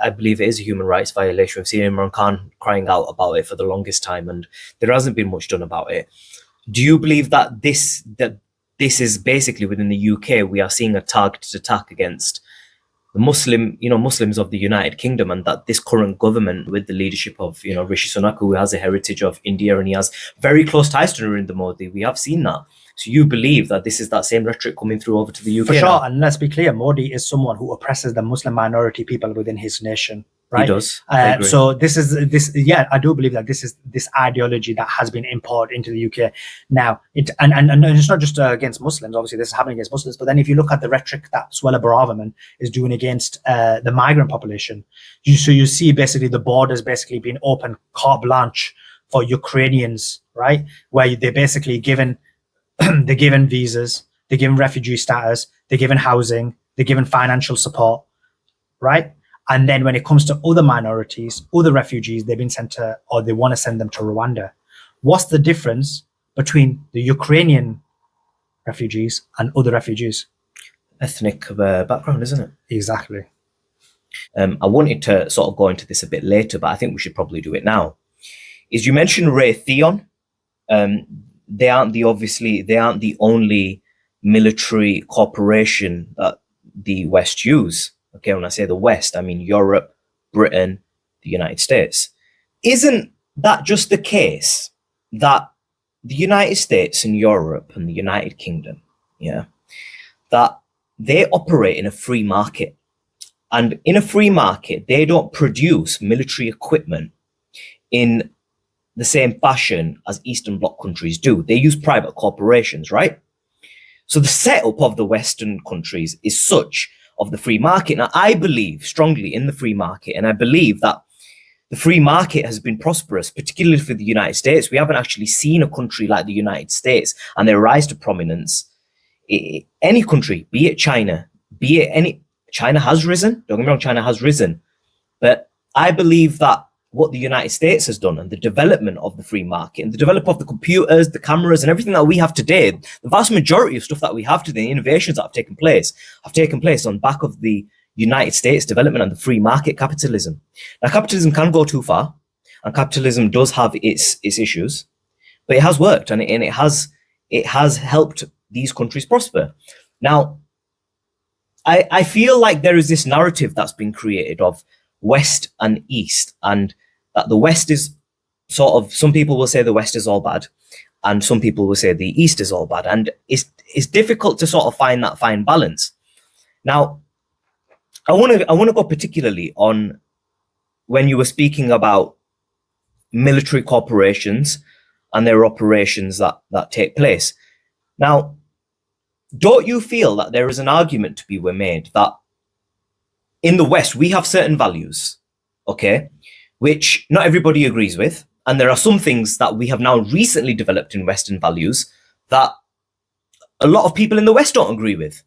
I believe it is a human rights violation. We've seen Imran Khan crying out about it for the longest time, and there hasn't been much done about it. Do you believe that this is basically within the UK, we are seeing a targeted attack against the Muslims of the United Kingdom, and that this current government, with the leadership of, Rishi Sunak, who has a heritage of India and he has very close ties to Narendra Modi, we have seen that. So you believe that this is that same rhetoric coming through over to the UK? For sure, now? and let's be clear, Modi is someone who oppresses the Muslim minority people within his nation. Right? He does. So I do believe that this is this ideology that has been imported into the UK now. And it's not just against Muslims. Obviously, this is happening against Muslims. But then, if you look at the rhetoric that Suella Braverman is doing against the migrant population, you see basically the borders basically being open carte blanche for Ukrainians, right? Where they're basically given they're given visas, they're given refugee status, they're given housing, they're given financial support, right? And then when it comes to other minorities, other refugees, they've been sent to, or they want to send them to Rwanda. What's the difference between the Ukrainian refugees and other refugees? Ethnic background, isn't it? Exactly. I wanted to sort of go into this a bit later, but I think we should probably do it now. Is you mentioned Raytheon. They aren't the only military corporation that the West use. Okay, when I say the West, I mean Europe, Britain, the United States. Isn't that just the case that the United States and Europe and the United Kingdom, that they operate in a free market? And in a free market, they don't produce military equipment in the same fashion as Eastern Bloc countries do. They use private corporations, right? So the setup of the Western countries is such of the free market. Now, I believe strongly in the free market, and I believe that the free market has been prosperous, particularly for the United States. We haven't actually seen a country like the United States and their rise to prominence. Any country, be it China, China has risen. Don't get me wrong, China has risen. But I believe that what the United States has done and the development of the free market and the development of the computers, the cameras, and everything that we have today, the vast majority of stuff that we have today, the innovations that have taken place on back of the United States development and the free market capitalism. Now, capitalism can go too far, and capitalism does have its issues, but it has worked and it has helped these countries prosper. Now, I feel like there is this narrative that's been created of West and East, and that the West is sort of, some people will say the West is all bad, and some people will say the East is all bad, and it's difficult to sort of find that fine balance. Now, I want to go particularly on when you were speaking about military corporations and their operations that take place. Now, don't you feel that there is an argument to be made that in the West, we have certain values, okay, which not everybody agrees with. And there are some things that we have now recently developed in Western values that a lot of people in the West don't agree with,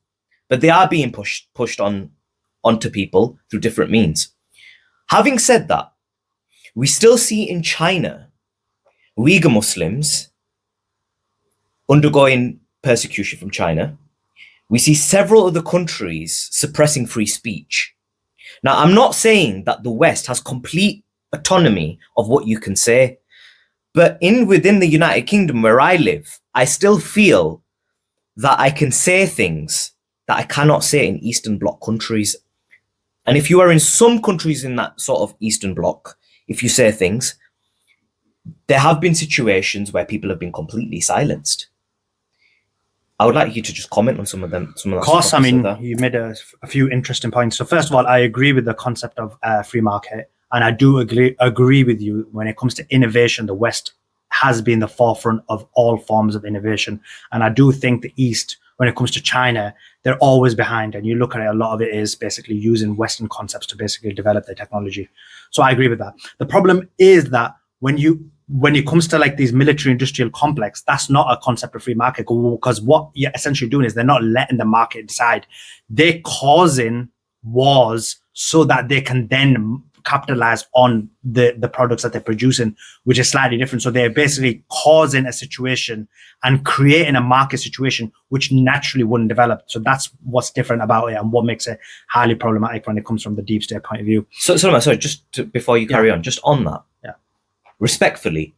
but they are being pushed onto people through different means. Having said that, we still see in China, Uyghur Muslims undergoing persecution from China. We see several other countries suppressing free speech. Now, I'm not saying that the West has complete autonomy of what you can say, but within the United Kingdom where I live, I still feel that I can say things that I cannot say in Eastern Bloc countries. And if you are in some countries in that sort of Eastern Bloc, if you say things, there have been situations where people have been completely silenced. I would like you to just comment on some of them. Some of that Of course, stuff I you said mean, there. you made a few interesting points. So first of all, I agree with the concept of free market, and I do agree with you when it comes to innovation. The West has been the forefront of all forms of innovation, and I do think the East, when it comes to China, they're always behind. And you look at it, a lot of it is basically using Western concepts to basically develop their technology. So I agree with that. The problem is that when it comes to like these military industrial complex, that's not a concept of free market, because what you're essentially doing is they're not letting the market decide. They're causing wars so that they can then capitalize on the products that they're producing, which is slightly different. So they're basically causing a situation and creating a market situation which naturally wouldn't develop. So that's what's different about it and what makes it highly problematic when it comes from the deep state point of view. So just before you carry on, just on that, respectfully,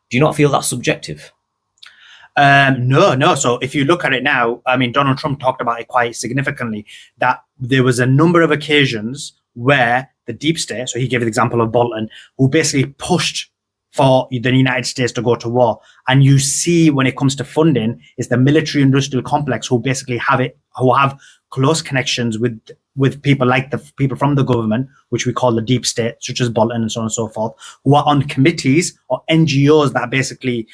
do you not feel that's subjective? No. So if you look at it now, I mean, Donald Trump talked about it quite significantly, that there was a number of occasions where the deep state, so he gave the example of Bolton, who basically pushed for the United States to go to war. And you see when it comes to funding, is the military industrial complex who basically who have close connections with people like the people from the government, which we call the deep state, such as Bolton and so on and so forth, who are on committees or NGOs that basically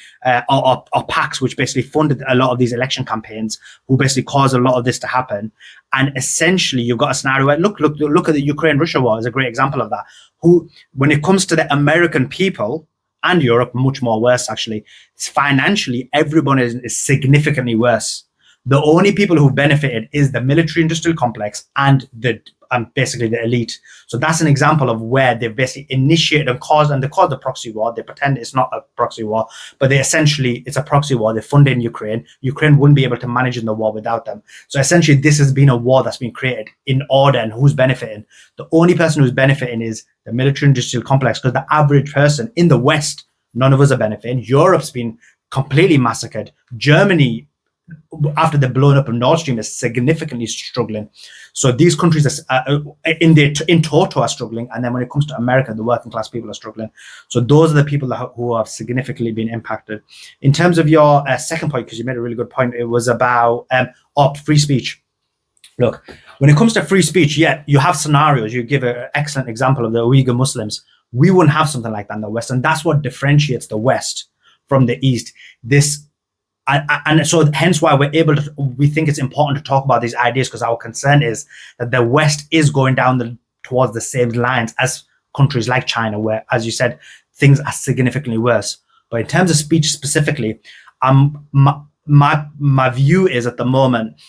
or PACs, which basically funded a lot of these election campaigns, who basically caused a lot of this to happen. And essentially, you've got a scenario where look at the Ukraine-Russia war is a great example of that. Who, when it comes to the American people and Europe, much more worse actually, financially, everyone is significantly worse. The only people who benefited is the military industrial complex and basically the elite. So that's an example of where they basically initiated and caused the proxy war. They pretend it's not a proxy war, but it's a proxy war. They funded Ukraine. Ukraine wouldn't be able to manage in the war without them. So essentially, this has been a war that's been created in order, and who's benefiting? The only person who's benefiting is the military industrial complex, because the average person in the West, none of us are benefiting. Europe's been completely massacred. Germany, after the blowing up of Nord Stream, is significantly struggling. So these countries in total are struggling. And then when it comes to America, the working class people are struggling. So those are the people who have significantly been impacted. In terms of your second point, because you made a really good point, it was about free speech. Look, when it comes to free speech, you have scenarios. You give an excellent example of the Uyghur Muslims. We wouldn't have something like that in the West. And that's what differentiates the West from the East. And so hence why we think it's important to talk about these ideas, because our concern is that the West is going down towards the same lines as countries like China, where, as you said, things are significantly worse. But in terms of speech specifically, my view is at the moment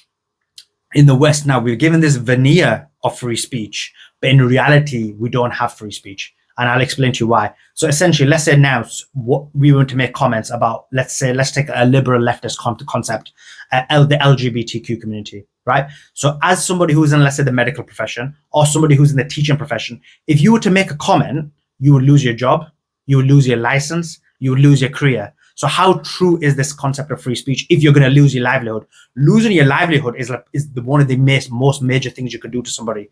in the West now, we're given this veneer of free speech, but in reality, we don't have free speech. And I'll explain to you why. So essentially, let's say now what we want to make comments about, let's take a liberal leftist concept, the LGBTQ community, right? So as somebody who's in, let's say, the medical profession, or somebody who's in the teaching profession, if you were to make a comment, you would lose your job, you would lose your license, you would lose your career. So how true is this concept of free speech if you're going to lose your livelihood? Losing your livelihood is one of the most major things you can do to somebody.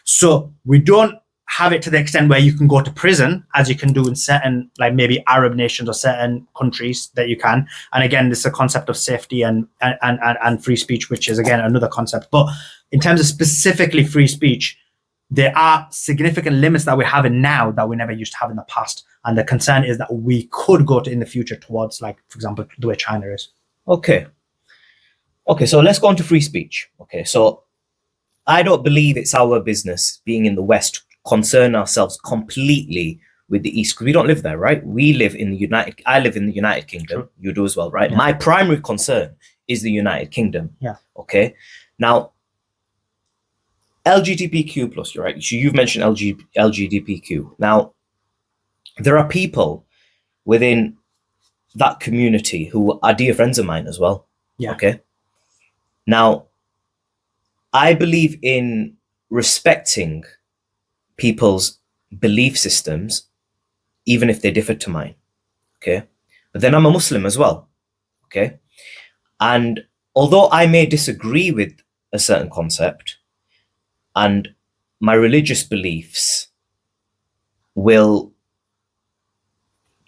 So we don't have it to the extent where you can go to prison, as you can do in certain, like maybe Arab nations or certain countries that you can. And again, this is a concept of safety and free speech, which is again another concept. But in terms of specifically free speech, there are significant limits that we have now that we never used to have in the past. And the concern is that we could go in the future towards, like, for example, the way China is. Okay, so let's go on to free speech. Okay, so I don't believe it's our business, being in the West, concern ourselves completely with the East, because we don't live there, right? I live in the United Kingdom. True. You do as well, right? Yeah. My primary concern is the United Kingdom. Yeah. Okay. Now, LGBTQ plus, you're right. So you've mentioned LGBTQ. Now, there are people within that community who are dear friends of mine as well. Yeah. Okay. Now, I believe in respecting people's belief systems, even if they differ to mine. Okay. But then I'm a Muslim as well. Okay. And although I may disagree with a certain concept, and my religious beliefs will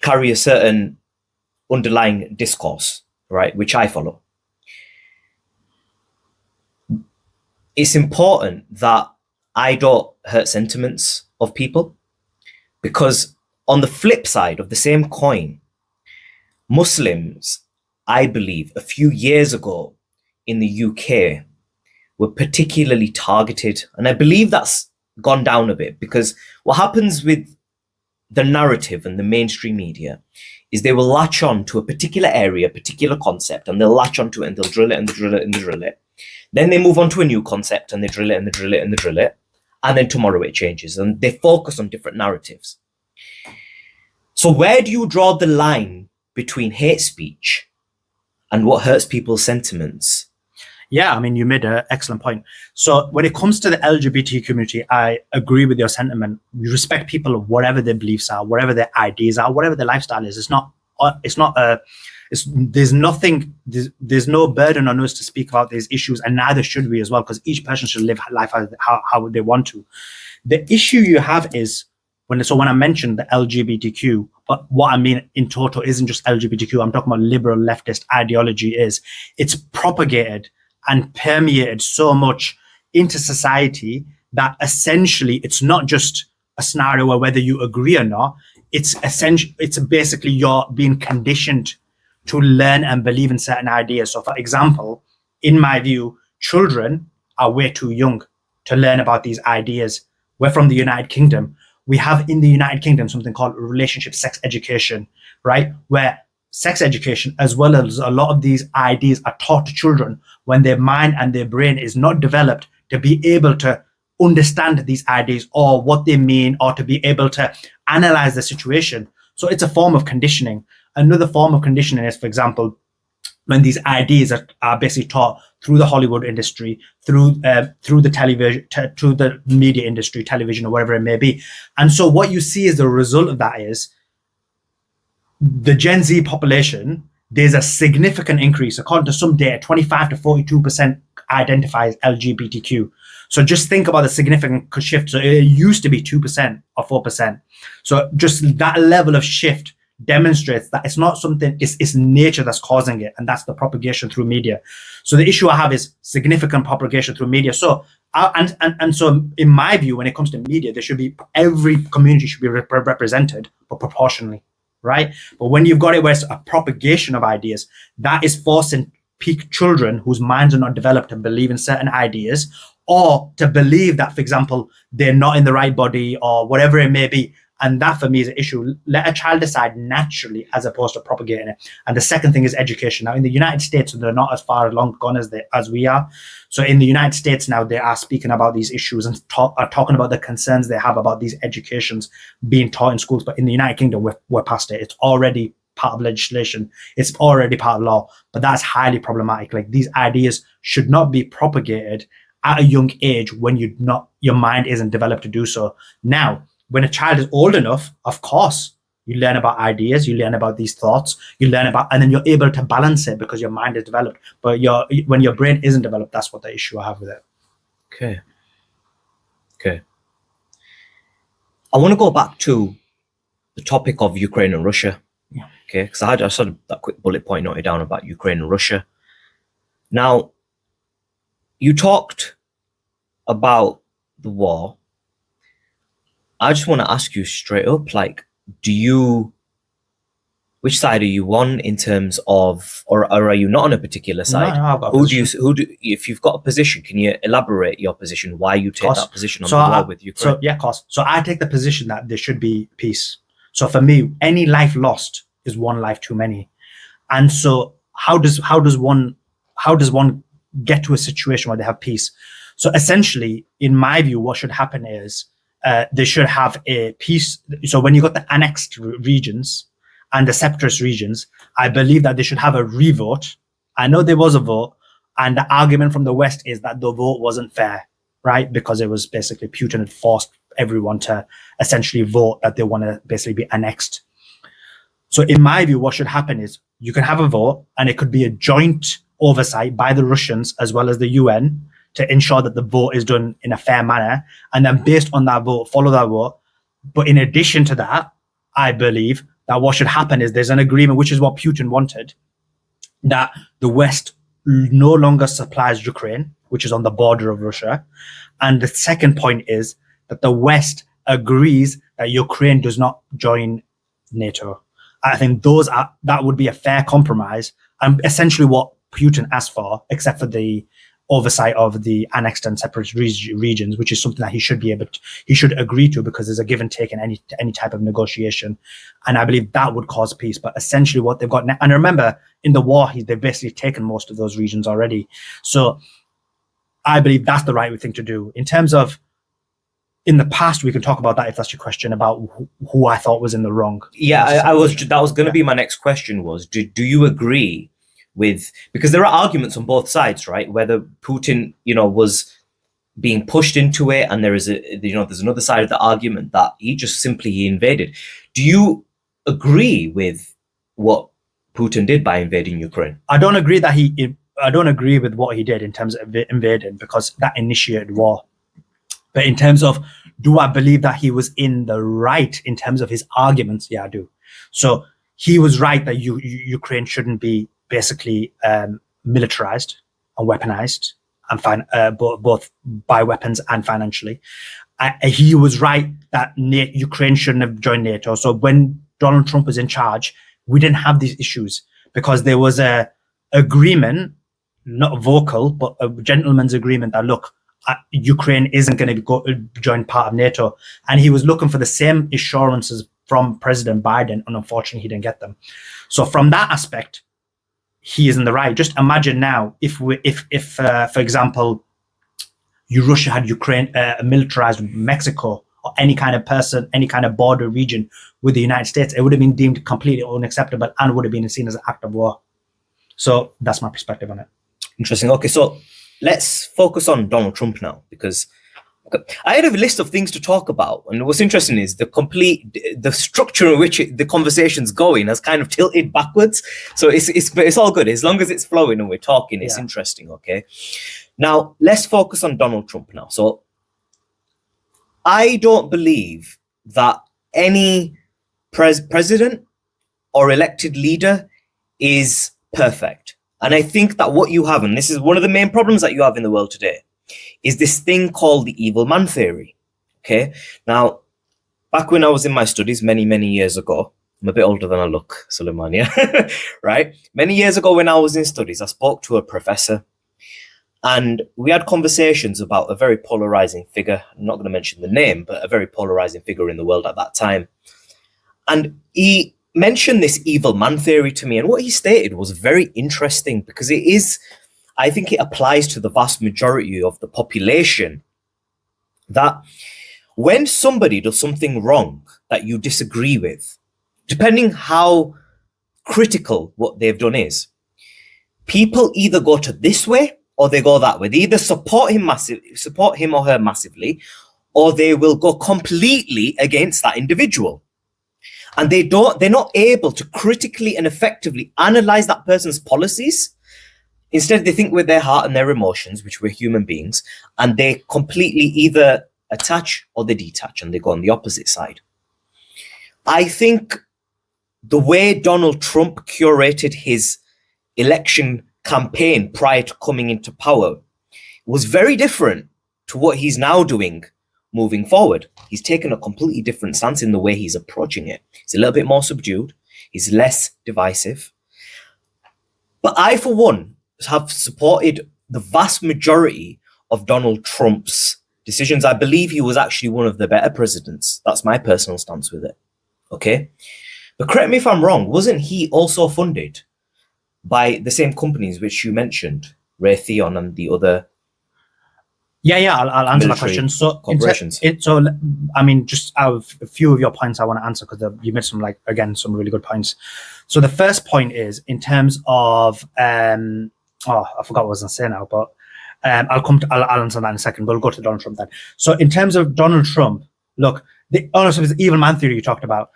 carry a certain underlying discourse, right, which I follow, it's important that I don't hurt sentiments of people, because on the flip side of the same coin, Muslims, I believe, a few years ago in the UK were particularly targeted. And I believe that's gone down a bit, because what happens with the narrative and the mainstream media is they will latch on to a particular area, a particular concept, and they'll latch onto it and they'll drill it and they drill it and they drill it. Then they move on to a new concept and they drill it and they drill it and they drill it. And then tomorrow it changes and they focus on different narratives. So where do you draw the line between hate speech and what hurts people's sentiments? Yeah, I mean, you made an excellent point. So when it comes to the LGBT community, I agree with your sentiment. We respect people, whatever their beliefs are, whatever their ideas are, whatever their lifestyle is. There's no burden on us to speak about these issues, and neither should we as well, because each person should live life how they want to. The issue you have is when I mentioned the LGBTQ, but what I mean in total isn't just LGBTQ. I'm talking about liberal leftist ideology. It's propagated and permeated so much into society that essentially it's not just a scenario where whether you agree or not, it's basically you're being conditioned to learn and believe in certain ideas. So for example, in my view, children are way too young to learn about these ideas. We're from the United Kingdom. We have in the United Kingdom something called relationship sex education, right? Where sex education, as well as a lot of these ideas, are taught to children when their mind and their brain is not developed to be able to understand these ideas or what they mean, or to be able to analyze the situation. So it's a form of conditioning. Another form of conditioning is, for example, when these ideas are basically taught through the Hollywood industry, through the television, through the media industry, television, or whatever it may be. And so what you see as the result of that is the Gen Z population, there's a significant increase. According to some data, 25 to 42% identify as LGBTQ. So just think about the significant shift. So it used to be 2% or 4%. So just that level of shift demonstrates that it's not something, it's nature that's causing it, and that's the propagation through media. So the issue I have is significant propagation through media. So so in my view, when it comes to media, every community should be represented, but proportionally, right? But when you've got it where it's a propagation of ideas, that is forcing peak children whose minds are not developed to believe in certain ideas, or to believe that, for example, they're not in the right body or whatever it may be. And that for me is an issue. Let a child decide naturally as opposed to propagating it. And the second thing is education. Now in the United States, they're not as far along gone as we are. So in the United States now, they are speaking about these issues and are talking about the concerns they have about these educations being taught in schools. But in the United Kingdom, we're past it. It's already part of legislation. It's already part of law. But that's highly problematic. Like, these ideas should not be propagated at a young age when your mind isn't developed to do so. Now, when a child is old enough, of course, you learn about ideas, you learn about these thoughts, and then you're able to balance it because your mind is developed. But when your brain isn't developed, that's what the issue I have with it. Okay. I want to go back to the topic of Ukraine and Russia. Yeah. Okay, because I sort of that quick bullet point noted down about Ukraine and Russia. Now, you talked about the war. I just want to ask you straight up, like, which side are you on in terms of, or are you not on a particular side? No, I've got a position. If you've got a position, can you elaborate your position, why you take that position on the war with Ukraine? Of course. So I take the position that there should be peace. So for me, any life lost is one life too many. And so how does one get to a situation where they have peace? So essentially, in my view, what should happen is they should have a peace. So when you got the annexed regions and the separatist regions, I believe that they should have a revote. I know there was a vote, and the argument from the West is that the vote wasn't fair, right? Because it was basically Putin had forced everyone to essentially vote that they want to basically be annexed. So in my view, what should happen is you can have a vote, and it could be a joint oversight by the Russians as well as the UN to ensure that the vote is done in a fair manner. And then based on that vote, follow that vote. But in addition to that, I believe that what should happen is there's an agreement, which is what Putin wanted, that the West no longer supplies Ukraine, which is on the border of Russia. And the second point is that the West agrees that Ukraine does not join NATO. I think that would be a fair compromise, and essentially what Putin asked for, except for the oversight of the annexed and separate regions, which is something that he should agree to, because there's a give and take in any type of negotiation. And I believe that would cause peace. But essentially what they've got now, and remember, in the war, they've basically taken most of those regions already. So I believe that's the right thing to do. In terms of, in the past, we can talk about that if that's your question, about who I thought was in the wrong. Yeah, that was going to be my next question was, do you agree with, because there are arguments on both sides, right? Whether Putin, was being pushed into it, and there's another side of the argument that he invaded. Do you agree with what Putin did by invading Ukraine? I don't agree with what he did in terms of invading, because that initiated war. But in terms of, do I believe that he was in the right in terms of his arguments? Yeah, I do. So he was right that Ukraine shouldn't be basically militarized and weaponized, and both by weapons and financially. He was right that Ukraine shouldn't have joined NATO. So when Donald Trump was in charge, we didn't have these issues, because there was a agreement, not vocal, but a gentleman's agreement that, look, Ukraine isn't going to join part of NATO. And he was looking for the same assurances from President Biden, and unfortunately he didn't get them. So from that aspect, he is in the right. Just imagine now if for example, Russia had Ukraine militarized Mexico, or any kind of border region with the United States, it would have been deemed completely unacceptable and would have been seen as an act of war. So that's my perspective on it. Interesting. Okay, so let's focus on Donald Trump now, because I had a list of things to talk about, and what's interesting is the structure in which the conversation's going has kind of tilted backwards. So it's all good as long as it's flowing and we're talking. It's interesting. Okay, now let's focus on Donald Trump now. So I don't believe that any president or elected leader is perfect, and I think that what you have, and this is one of the main problems that you have in the world today, is this thing called the evil man theory. Okay. Now, back when I was in my studies many, many years ago, I'm a bit older than I look, Suleiman, yeah? Right? Many years ago when I was in studies, I spoke to a professor, and we had conversations about a very polarizing figure. I'm not going to mention the name, but a very polarizing figure in the world at that time. And he mentioned this evil man theory to me, and what he stated was very interesting, because I think it applies to the vast majority of the population, that when somebody does something wrong that you disagree with, depending how critical what they've done is, people either go to this way or they go that way. They either support him or her massively, or they will go completely against that individual. And they're not able to critically and effectively analyze that person's policies. Instead, they think with their heart and their emotions, which we're human beings, and they completely either attach or they detach, and they go on the opposite side. I think the way Donald Trump curated his election campaign prior to coming into power was very different to what he's now doing moving forward. He's taken a completely different stance in the way he's approaching it. He's a little bit more subdued. He's less divisive. But I, for one, have supported the vast majority of Donald Trump's decisions. I believe he was actually one of the better presidents. That's my personal stance with it. Okay. But correct me if I'm wrong, wasn't he also funded by the same companies which you mentioned, Raytheon and the other? Yeah, I'll answer that question. So, corporations. I mean, just out of a few of your points I want to answer, because you made some really good points. So the first point is in terms of, I forgot what I was going to say now, but I'll answer that in a second. We'll go to Donald Trump then. So in terms of Donald Trump, look, the evil man theory you talked about,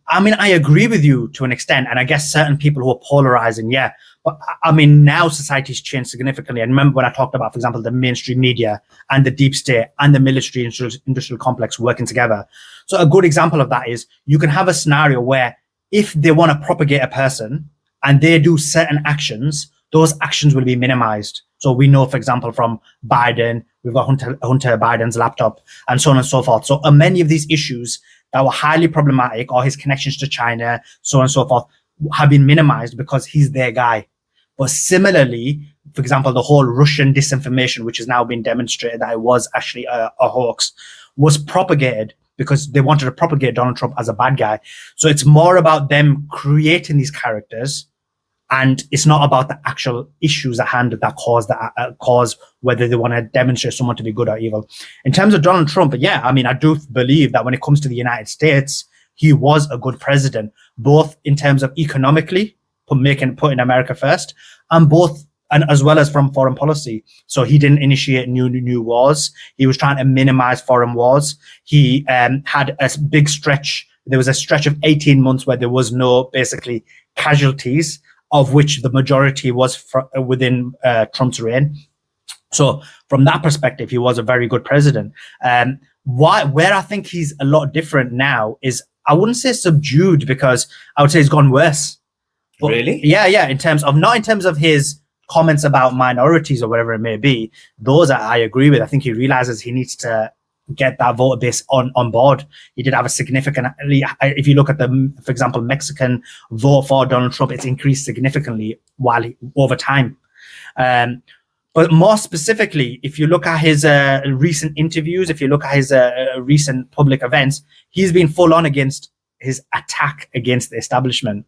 I agree with you to an extent, and I guess certain people who are polarizing, yeah. But I mean, now society's changed significantly. And remember when I talked about, for example, the mainstream media and the deep state and the military industrial complex working together. So a good example of that is you can have a scenario where if they want to propagate a person and they do certain actions, those actions will be minimized. So we know, for example, from Biden, we've got Hunter Biden's laptop and so on and so forth. So many of these issues that were highly problematic, or his connections to China, so on and so forth, have been minimized because he's their guy. But similarly, for example, the whole Russian disinformation, which has now been demonstrated that it was actually a hoax, was propagated because they wanted to propagate Donald Trump as a bad guy. So it's more about them creating these characters, and it's not about the actual issues at hand that cause whether they want to demonstrate someone to be good or evil. In terms of Donald Trump, yeah, I mean, I do believe that when it comes to the United States, he was a good president, both in terms of economically, putting America first, and as well as from foreign policy. So he didn't initiate new wars. He was trying to minimize foreign wars. He had a big stretch. There was a stretch of 18 months where there was no basically casualties, of which the majority was within Trump's reign. So from that perspective, he was a very good president. Where I think he's a lot different now is, I wouldn't say subdued, because I would say he's gone worse. But, really? Yeah. Not in terms of his comments about minorities or whatever it may be. Those I agree with. I think he realizes he needs to get that voter base on board. He did have a significantly, if you look at for example, Mexican vote for Donald Trump, it's increased significantly over time. But more specifically, if you look at his recent interviews, if you look at his recent public events, he's been full on against his attack against the establishment.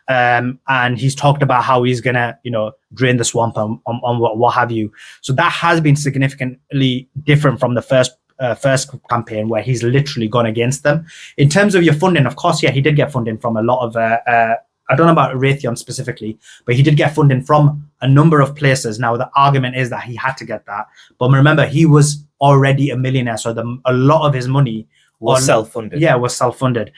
And he's talked about how he's gonna, drain the swamp on what have you. So that has been significantly different from the first campaign, where he's literally gone against them. In terms of your funding, of course, yeah, he did get funding from a lot of, I don't know about Raytheon specifically, but he did get funding from a number of places. Now, the argument is that he had to get that. But remember, he was already a millionaire, so a lot of his money was self-funded. Yeah, was self-funded.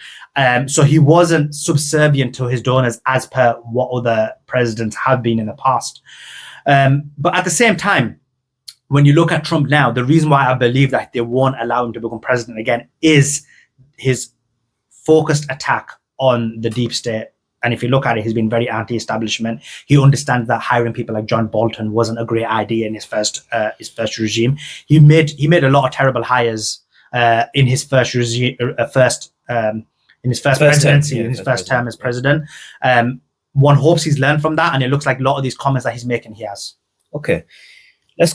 So he wasn't subservient to his donors as per what other presidents have been in the past. But at the same time, when you look at Trump now, the reason why I believe that they won't allow him to become president again is his focused attack on the deep state. And if you look at it, he's been very anti-establishment. He understands that hiring people like John Bolton wasn't a great idea in his first regime. He made a lot of terrible hires in his first term as president. One hopes he's learned from that, and it looks like a lot of these comments that he's making, he has. Okay. Let's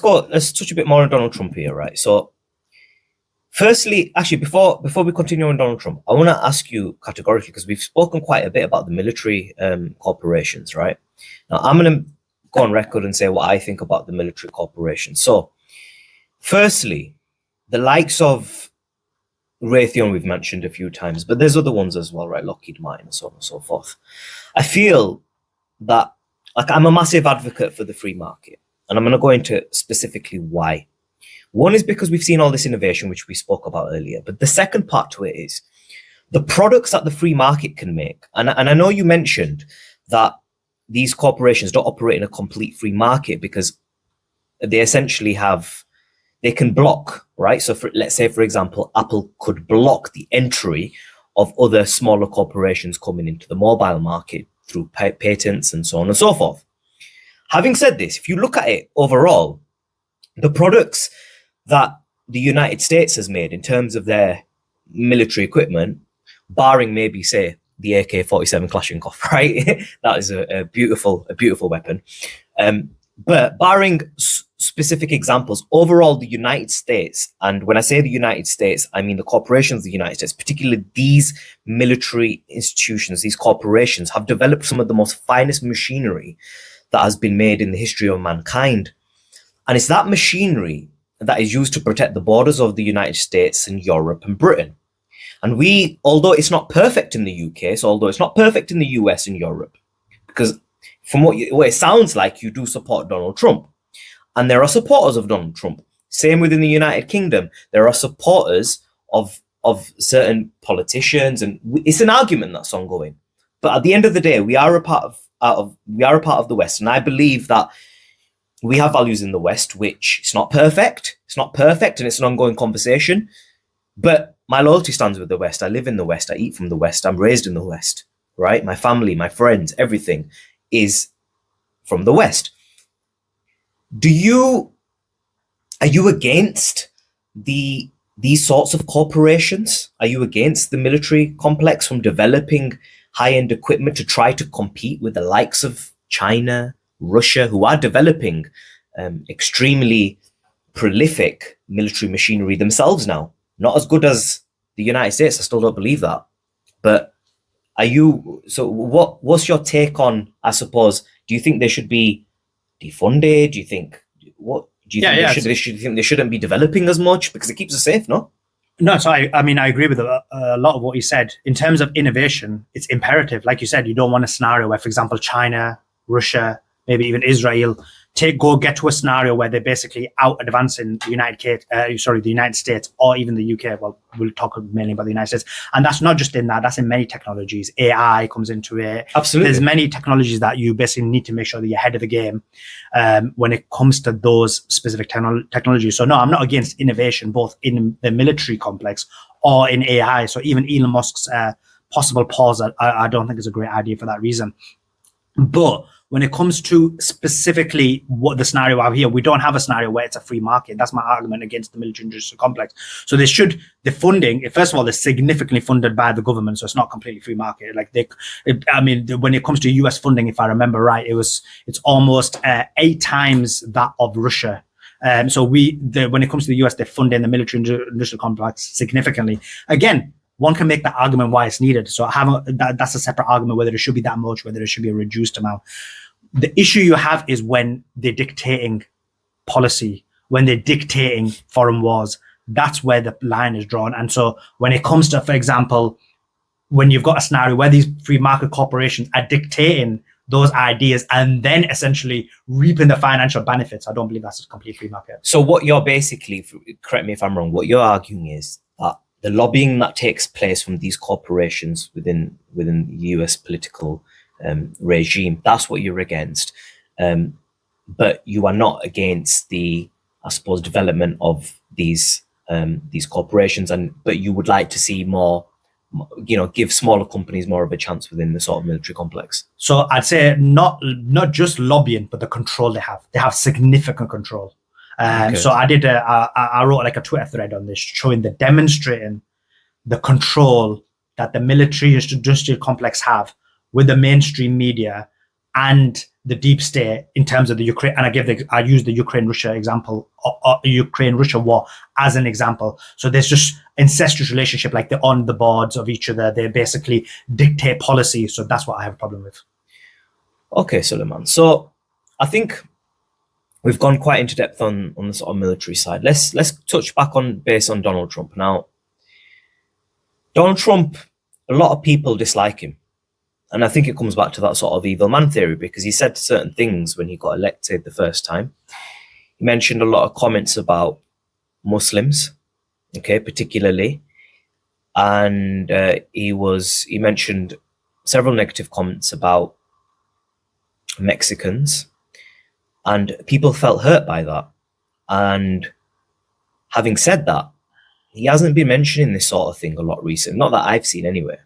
touch a bit more on Donald Trump here, right? So, firstly, actually, before we continue on Donald Trump, I want to ask you categorically, because we've spoken quite a bit about the military corporations, right? Now, I'm going to go on record and say what I think about the military corporations. So, firstly, the likes of Raytheon we've mentioned a few times, but there's other ones as well, right? Lockheed Martin and so on and so forth. I feel that, I'm a massive advocate for the free market. And I'm going to go into specifically why. One is because we've seen all this innovation, which we spoke about earlier. But the second part to it is the products that the free market can make. And I know you mentioned that these corporations don't operate in a complete free market because they essentially they can block, right? So let's say, for example, Apple could block the entry of other smaller corporations coming into the mobile market through patents and so on and so forth. Having said this, if you look at it overall, the products that the United States has made in terms of their military equipment, barring maybe, say, the AK-47 Kalashnikov, right? That is a beautiful weapon. But barring specific examples, overall, the United States, and when I say the United States, I mean the corporations of the United States, particularly these military institutions, these corporations have developed some of the most finest machinery that has been made in the history of mankind. And it's that machinery that is used to protect the borders of the United States and Europe and Britain. And although it's not perfect in the UK, so although it's not perfect in the US and Europe, because from what it sounds like, you do support Donald Trump. And there are supporters of Donald Trump. Same within the United Kingdom. There are supporters of certain politicians, and it's an argument that's ongoing. But at the end of the day, we are a part of the West, and I believe that we have values in the West, which it's not perfect, and it's an ongoing conversation. But my loyalty stands with the West. I live in the West. I eat from the West. I'm raised in the West, right? My family, my friends, everything is from the West. Are you against these sorts of corporations? Are you against the military complex from developing high-end equipment to try to compete with the likes of China, Russia, who are developing extremely prolific military machinery themselves now? Not as good as the United States. I still don't believe that. But what's your take on, I suppose, do you think they should be defunded? Do you think they shouldn't be developing as much because it keeps us safe, no? No, so I mean, I agree with a lot of what you said. In terms of innovation, it's imperative. Like you said, you don't want a scenario where, for example, China, Russia, maybe even Israel, get to a scenario where they're basically out advancing the United States or even the UK. Well, we'll talk mainly about the United States. And that's not just in that, that's in many technologies. AI comes into it. Absolutely. There's many technologies that you basically need to make sure that you're ahead of the game when it comes to those specific technologies. So no, I'm not against innovation, both in the military complex or in AI. So even Elon Musk's possible pause, I don't think is a great idea for that reason. But when it comes to specifically what the scenario out here, we don't have a scenario where it's a free market. That's my argument against the military industrial complex. So the funding, first of all, they're significantly funded by the government. So it's not completely free market. When it comes to US funding, if I remember right, it's almost 8 times that of Russia. So when it comes to the US, they're funding the military industrial complex significantly. Again, one can make that argument why it's needed. So that's a separate argument, whether it should be that much, whether it should be a reduced amount. The issue you have is when they're dictating policy, when they're dictating foreign wars. That's where the line is drawn. And so when it comes to, for example, when you've got a scenario where these free market corporations are dictating those ideas and then essentially reaping the financial benefits, I don't believe that's a complete free market. So what you're basically, correct me if I'm wrong, what you're arguing is that the lobbying that takes place from these corporations within the US political regime, that's what you're against. But you are not against the, I suppose, development of these corporations, but you would like to see more, give smaller companies more of a chance within the sort of military complex. So I'd say not just lobbying, but the control they have. They have significant control. Okay. So I wrote like a Twitter thread on this, demonstrating the control that the military industrial complex have with the mainstream media and the deep state in terms of the Ukraine. And I use the Ukraine-Russia example, or Ukraine-Russia war as an example. So there's just incestuous relationship, like they're on the boards of each other. They basically dictate policy. So that's what I have a problem with. Okay, Suleiman. So I think we've gone quite into depth on the sort of military side. Let's touch back on base on Donald Trump. Now, Donald Trump, a lot of people dislike him. And I think it comes back to that sort of evil man theory, because he said certain things when he got elected the first time. He mentioned a lot of comments about Muslims, okay, particularly. And he mentioned several negative comments about Mexicans. And people felt hurt by that. And having said that, he hasn't been mentioning this sort of thing a lot recently, not that I've seen anyway.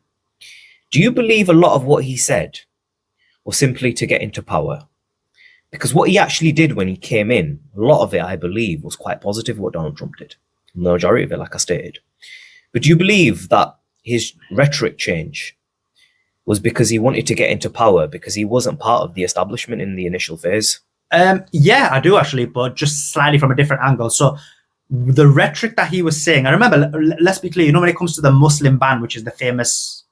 Do you believe a lot of what he said was simply to get into power? Because what he actually did when he came in, a lot of it, I believe, was quite positive, what Donald Trump did. The majority of it, like I stated. But do you believe that his rhetoric change was because he wanted to get into power, because he wasn't part of the establishment in the initial phase? Yeah, I do actually, but just slightly from a different angle. So the rhetoric that he was saying, I remember, let's be clear, when it comes to the Muslim ban, which is the famous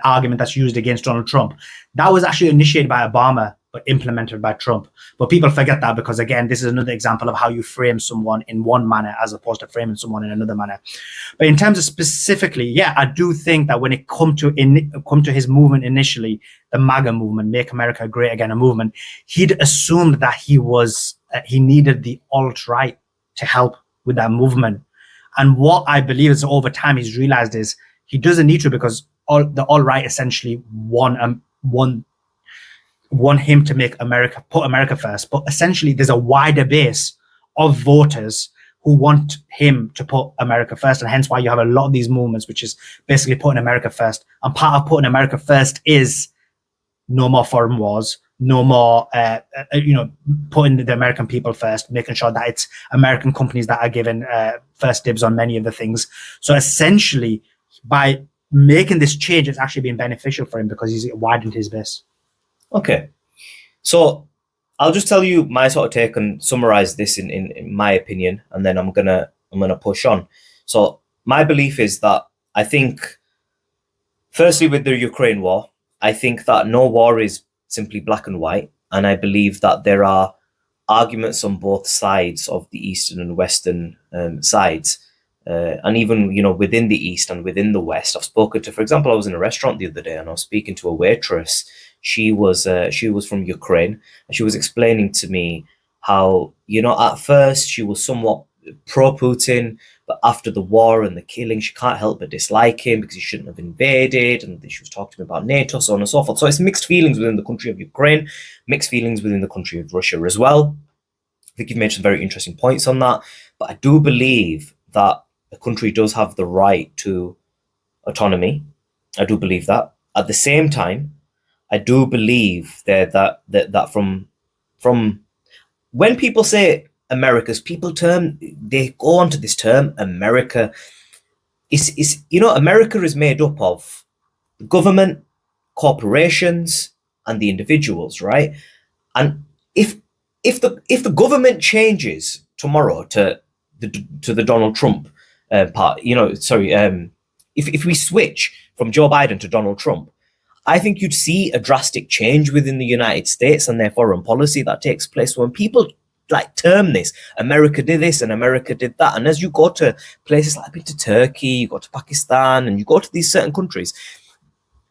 argument that's used against Donald Trump, that was actually initiated by Obama, but implemented by Trump. But people forget that because, again, this is another example of how you frame someone in one manner as opposed to framing someone in another manner. But in terms of specifically, yeah, I do think that when it come to his movement initially, the MAGA movement, Make America Great Again, a movement, he'd assumed that he needed the alt-right to help with that movement. And what I believe is over time he's realized is he doesn't need to, because the alt-right essentially want him to put America first. But essentially there's a wider base of voters who want him to put America first. And hence why you have a lot of these movements, which is basically putting America first. And part of putting America first is no more foreign wars, no more, putting the American people first, making sure that it's American companies that are given first dibs on many of the things. So essentially, by making this change, it's actually been beneficial for him because he's widened his base. Okay. So I'll just tell you my sort of take and summarize this in my opinion, and then I'm gonna push on. So my belief is that I think, firstly, with the Ukraine war, I think that no war is simply black and white, and I believe that there are arguments on both sides of the eastern and western sides, and even within the east and within the west. I've spoken to, for example, I was in a restaurant the other day and I was speaking to a waitress. She was from Ukraine, and she was explaining to me how at first she was somewhat pro-Putin, but after the war and the killing, she can't help but dislike him because he shouldn't have invaded. And she was talking to me about NATO, so on and so forth. So it's mixed feelings within the country of Ukraine, mixed feelings within the country of Russia as well. I think you've made some very interesting points on that. But I do believe that a country does have the right to autonomy. I do believe that. At the same time, I do believe that from when people say America's people term, they go on to this term America. Is America is made up of the government, corporations, and the individuals, right? And if the government changes tomorrow to the Donald Trump part, if we switch from Joe Biden to Donald Trump, I think you'd see a drastic change within the United States and their foreign policy that takes place when people term this, America did this and America did that. And as you go to places like, I've been to Turkey, you go to Pakistan, and you go to these certain countries,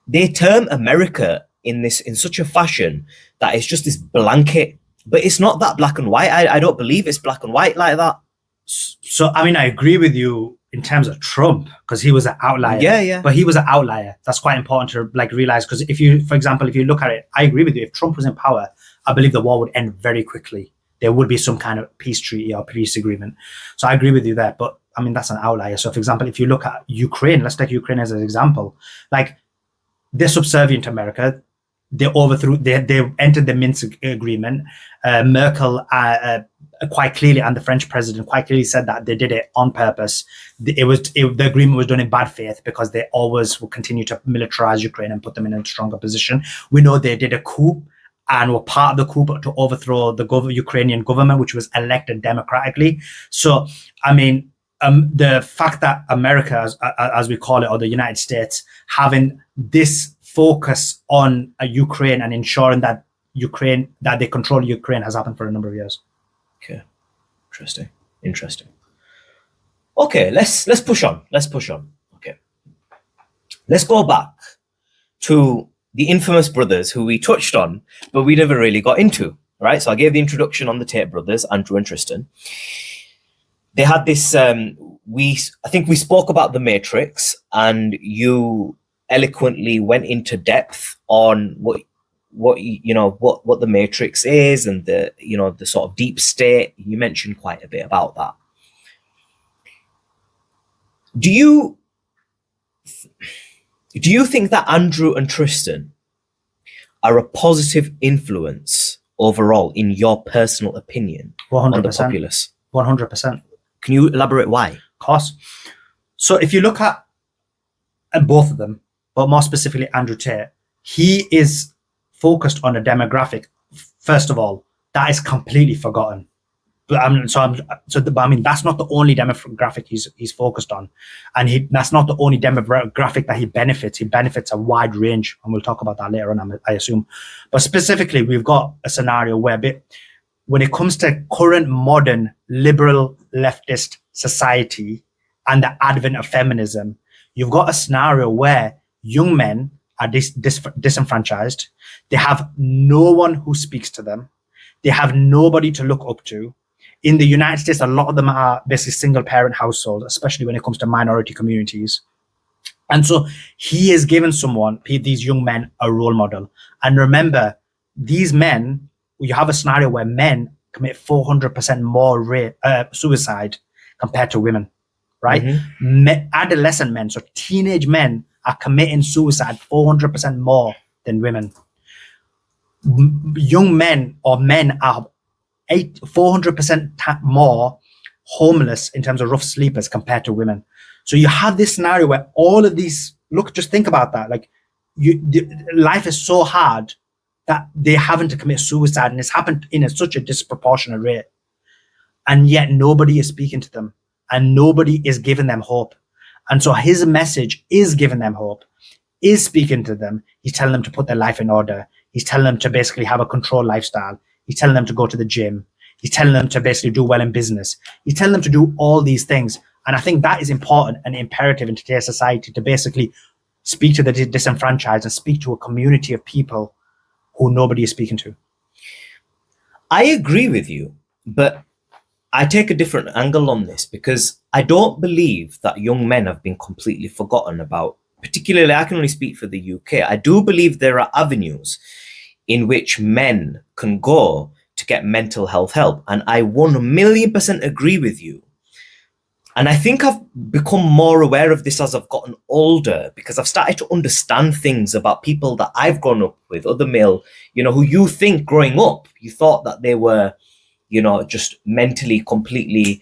they term America in such a fashion that it's just this blanket, but it's not that black and white. I don't believe it's black and white like that. So, I mean, I agree with you in terms of Trump, because he was an outlier. Yeah. But he was an outlier. That's quite important to realize, because if you look at it, I agree with you. If Trump was in power, I believe the war would end very quickly. There would be some kind of peace treaty or peace agreement. So I agree with you there. But I mean, that's an outlier. So for example, if you look at Ukraine, let's take Ukraine as an example. They're subservient to America. They overthrew, they entered the Minsk agreement. Merkel quite clearly, and the French president quite clearly said that they did it on purpose. The agreement was done in bad faith because they always will continue to militarize Ukraine and put them in a stronger position. We know they did a coup and were part of the coup to overthrow the Ukrainian government, which was elected democratically. So, I mean, the fact that America, as we call it, or the United States, having this focus on Ukraine and ensuring that they control Ukraine has happened for a number of years. Okay, interesting. Okay, let's push on. Okay, let's go back to the infamous brothers who we touched on, but we never really got into, right? So I gave the introduction on the Tate brothers, Andrew and Tristan. They had this, I think we spoke about the Matrix, and you eloquently went into depth on what the Matrix is and the sort of deep state. You mentioned quite a bit about that. Do you think that Andrew and Tristan are a positive influence overall, in your personal opinion, 100%. on the populace? 100%. Can you elaborate why? Of course. So if you look at both of them, but more specifically Andrew Tate, he is focused on a demographic, first of all, that is completely forgotten. But I mean, that's not the only demographic he's focused on, and that's not the only demographic that he benefits. He benefits a wide range, and we'll talk about that later on, I assume. But specifically, we've got a scenario where, when it comes to current modern liberal leftist society and the advent of feminism, you've got a scenario where young men are disenfranchised. They have no one who speaks to them. They have nobody to look up to. In the United States, a lot of them are basically single parent households, especially when it comes to minority communities. And so he has given these young men, a role model. And remember, these men, you have a scenario where men commit 400% more suicide compared to women, right? Mm-hmm. Adolescent men, so teenage men, are committing suicide 400% more than women. young men or men are 400% more homeless in terms of rough sleepers compared to women. So you have this scenario where all of these, look, just think about that. Like, life is so hard that they're having to commit suicide, and it's happened in such a disproportionate rate. And yet nobody is speaking to them, and nobody is giving them hope. And so his message is giving them hope, is speaking to them. He's telling them to put their life in order. He's telling them to basically have a controlled lifestyle. He's telling them to go to the gym. He's telling them to basically do well in business. He's telling them to do all these things. And I think that is important and imperative in today's society, to basically speak to the disenfranchised and speak to a community of people who nobody is speaking to. I agree with you, but I take a different angle on this, because I don't believe that young men have been completely forgotten about. Particularly, I can only speak for the UK. I do believe there are avenues in which men can go to get mental health help. And I 1,000,000% agree with you. And I think I've become more aware of this as I've gotten older, because I've started to understand things about people that I've grown up with, other male, who you think growing up, you thought that they were, just mentally completely,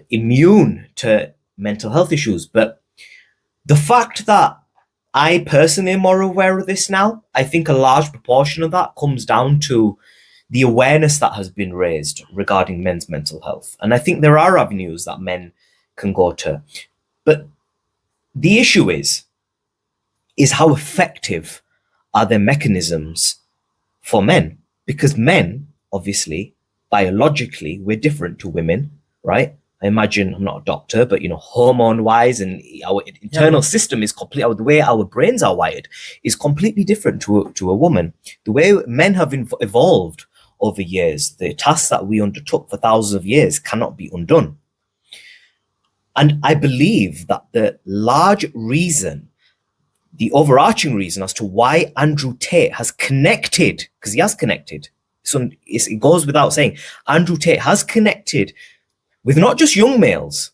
immune to mental health issues. But the fact that I personally am more aware of this now, I think a large proportion of that comes down to the awareness that has been raised regarding men's mental health. And I think there are avenues that men can go to. But the issue is how effective are their mechanisms for men? Because men, obviously, biologically, we're different to women, right? I imagine, I'm not a doctor, but, hormone-wise, and our internal system is completely, the way our brains are wired is completely different to a woman. The way men have evolved over years, the tasks that we undertook for thousands of years cannot be undone. And I believe that the large reason, the overarching reason as to why Andrew Tate has connected, because he has connected, so it goes without saying, Andrew Tate has connected with not just young males,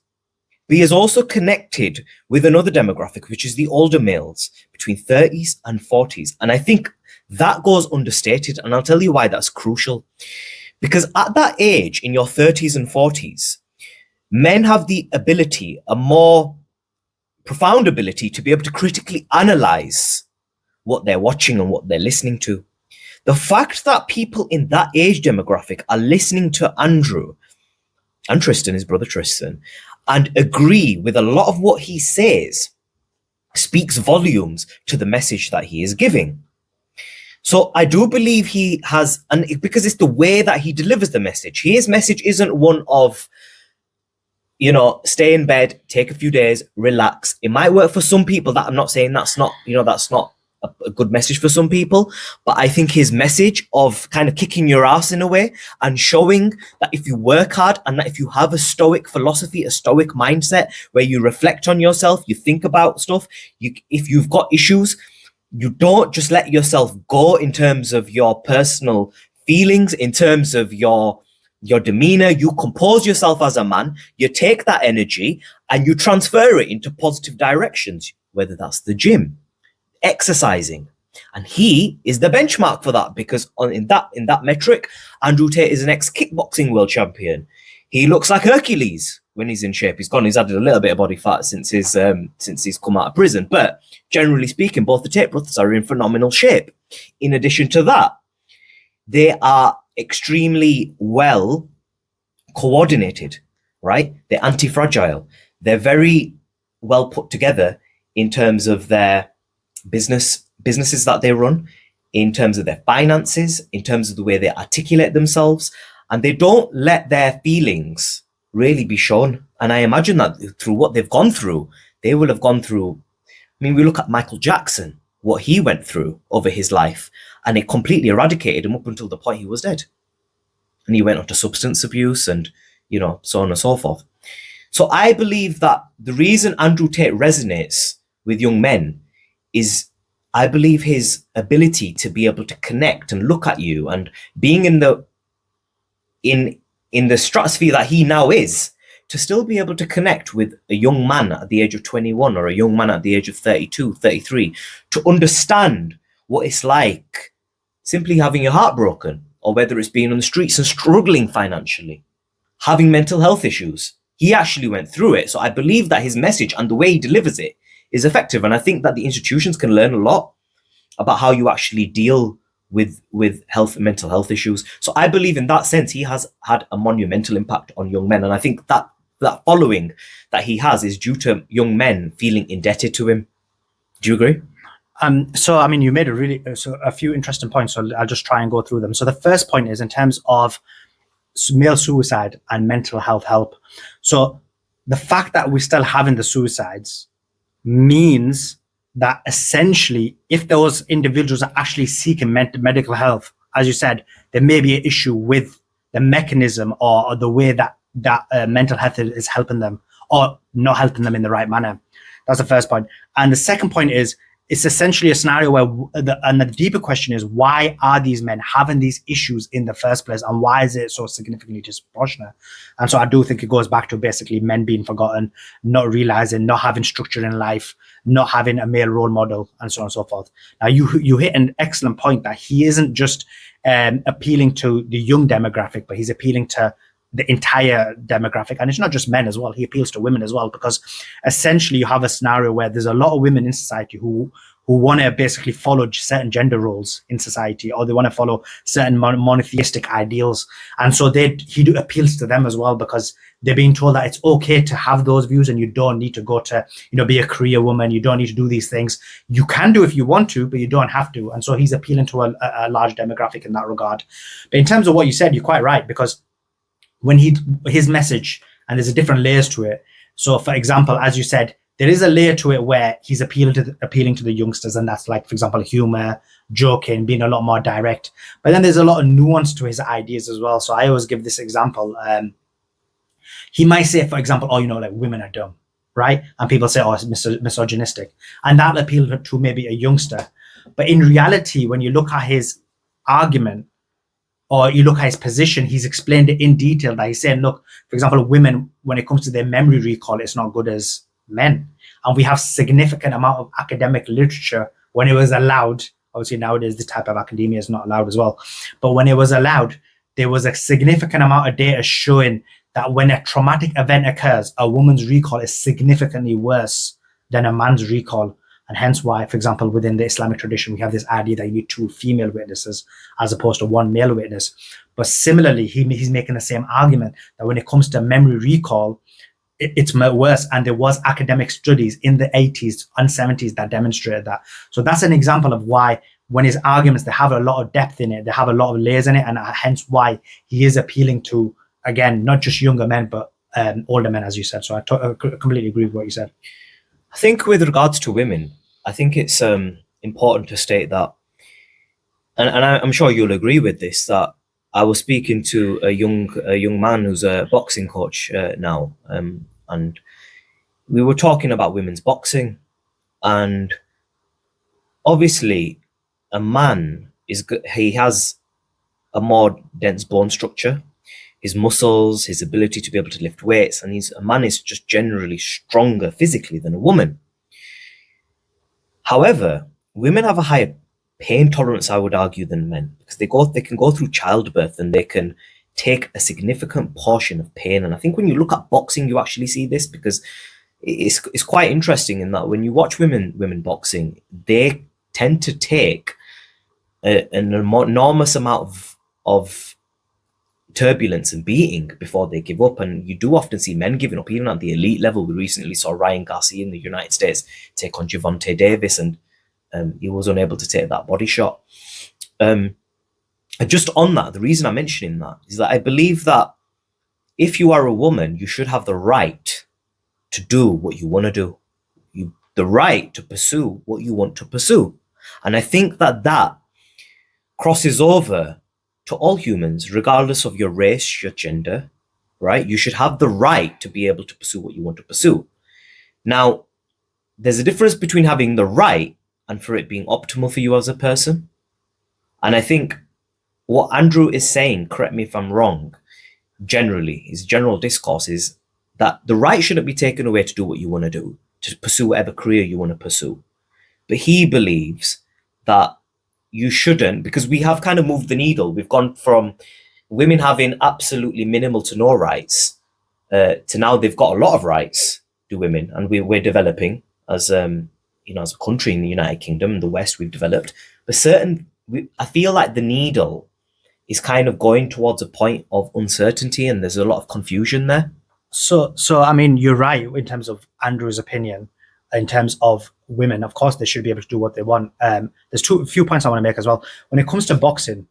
but he has also connected with another demographic, which is the older males between 30s and 40s. And I think that goes understated. And I'll tell you why that's crucial. Because at that age, in your 30s and 40s, men have the ability, a more profound ability, to be able to critically analyze what they're watching and what they're listening to. The fact that people in that age demographic are listening to Andrew and Tristan, his brother Tristan, and agree with a lot of what he says speaks volumes to the message that he is giving. So I do believe he has, and because it's the way that he delivers the message. His message isn't one of, stay in bed, take a few days, relax. It might work for some people. That I'm not saying that's not a good message for some people, but I think his message of kind of kicking your ass in a way and showing that if you work hard and that if you have a stoic philosophy, a stoic mindset where you reflect on yourself, you think about stuff, if you've got issues, you don't just let yourself go in terms of your personal feelings, in terms of your demeanor. You compose yourself as a man, you take that energy and you transfer it into positive directions, whether that's the gym, exercising. And he is the benchmark for that, because in that metric, Andrew Tate is an ex-kickboxing world champion. He looks like Hercules when he's in shape. He's added a little bit of body fat since he's come out of prison. But generally speaking, both the Tate brothers are in phenomenal shape. In addition to that, they are extremely well coordinated, right? They're anti-fragile. They're very well put together in terms of their businesses that they run, in terms of their finances, in terms of the way they articulate themselves, and they don't let their feelings really be shown. And I imagine that through what they've gone through, they will have gone through. I mean, we look at Michael Jackson, what he went through over his life, and it completely eradicated him up until the point he was dead. And he went on to substance abuse and, so on and so forth. So I believe that the reason Andrew Tate resonates with young men is, I believe, his ability to be able to connect and look at you, and being in the stratosphere that he now is, to still be able to connect with a young man at the age of 21 or a young man at the age of 32, 33, to understand what it's like simply having your heart broken, or whether it's being on the streets and struggling financially, having mental health issues. He actually went through it. So I believe that his message and the way he delivers it is effective. And I think that the institutions can learn a lot about how you actually deal with mental health issues. So I believe in that sense, he has had a monumental impact on young men. And I think that following that he has is due to young men feeling indebted to him. Do you agree? So, I mean, you made a few interesting points. So I'll just try and go through them. So the first point is in terms of male suicide and mental health help. So the fact that we're still having the suicides means that essentially, if those individuals are actually seeking medical health, as you said, there may be an issue with the mechanism or the way that mental health is helping them or not helping them in the right manner. That's the first point. And the second point is, it's essentially a scenario where the deeper question is, why are these men having these issues in the first place, and why is it so significantly disproportionate? And so I do think it goes back to basically men being forgotten, not realizing, not having structure in life, not having a male role model, and so on and so forth. Now, you hit an excellent point that he isn't just appealing to the young demographic, but he's appealing to the entire demographic. And it's not just men as well. He appeals to women as well, because essentially you have a scenario where there's a lot of women in society who want to basically follow certain gender roles in society, or they want to follow certain monotheistic ideals. And so he appeals to them as well, because they're being told that it's okay to have those views and you don't need to go to, be a career woman. You don't need to do these things. You can do if you want to, but you don't have to. And so he's appealing to a large demographic in that regard. But in terms of what you said, you're quite right, because when his message, and there's a different layers to it. So for example, as you said, there is a layer to it where he's appealing to the youngsters, and that's like, for example, humor, joking, being a lot more direct. But then there's a lot of nuance to his ideas as well. So I always give this example. He might say, for example, like women are dumb, right? And people say, it's misogynistic. And that'll appeal to maybe a youngster. But in reality, when you look at his argument, or you look at his position, he's explained it in detail, that he's saying, look, for example, women, when it comes to their memory recall, it's not good as men. And we have significant amount of academic literature when it was allowed. Obviously nowadays, this type of academia is not allowed as well. But when it was allowed, there was a significant amount of data showing that when a traumatic event occurs, a woman's recall is significantly worse than a man's recall. And hence why, for example, within the Islamic tradition, we have this idea that you need 2 female witnesses as opposed to 1 male witness. But similarly, he's making the same argument that when it comes to memory recall, it's worse. And there was academic studies in the 80s and 70s that demonstrated that. So that's an example of why, when his arguments, they have a lot of depth in it, they have a lot of layers in it, and hence why he is appealing to, again, not just younger men, but older men, as you said. So I completely agree with what you said. I think with regards to women, I think it's important to state that, and I'm sure you'll agree with this, that I was speaking to a young man who's a boxing coach now, and we were talking about women's boxing, and obviously a man he has a more dense bone structure, his muscles, his ability to be able to lift weights, and a man is just generally stronger physically than a woman. However, women have a higher pain tolerance, I would argue, than men, because they can go through childbirth and they can take a significant portion of pain. And I think when you look at boxing, you actually see this, because it's quite interesting in that when you watch women boxing, they tend to take an enormous amount of turbulence and beating before they give up. And you do often see men giving up, even at the elite level. We recently saw Ryan Garcia in the United States take on Gervonta Davis, and he was unable to take that body shot. Just on that, the reason I'm mentioning that is that I believe that if you are a woman, you should have the right to do what you want to do. The right to pursue what you want to pursue. And I think that crosses over to all humans, regardless of your race, your gender, right? You should have the right to be able to pursue what you want to pursue. Now, there's a difference between having the right and for it being optimal for you as a person. And I think what Andrew is saying, correct me if I'm wrong, generally, his general discourse is that the right shouldn't be taken away to do what you want to do, to pursue whatever career you want to pursue. But he believes that you shouldn't, because we have kind of moved the needle. We've gone from women having absolutely minimal to no rights to now they've got a lot of rights, to women, and we're developing as as a country in the United Kingdom, in the West, we've developed. But I feel like the needle is kind of going towards a point of uncertainty, and there's a lot of confusion there. So I mean, you're right in terms of Andrew's opinion. In terms of women, of course, they should be able to do what they want. There's a few points I want to make as well. When it comes to boxing,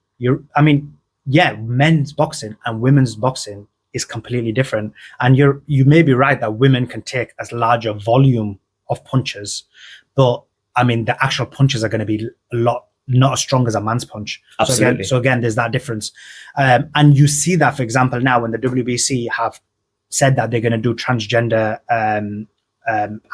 men's boxing and women's boxing is completely different. And you may be right that women can take as large a volume of punches, but I mean, the actual punches are going to be not as strong as a man's punch. Absolutely. So again, there's that difference. And you see that, for example, now when the WBC have said that they're going to do transgender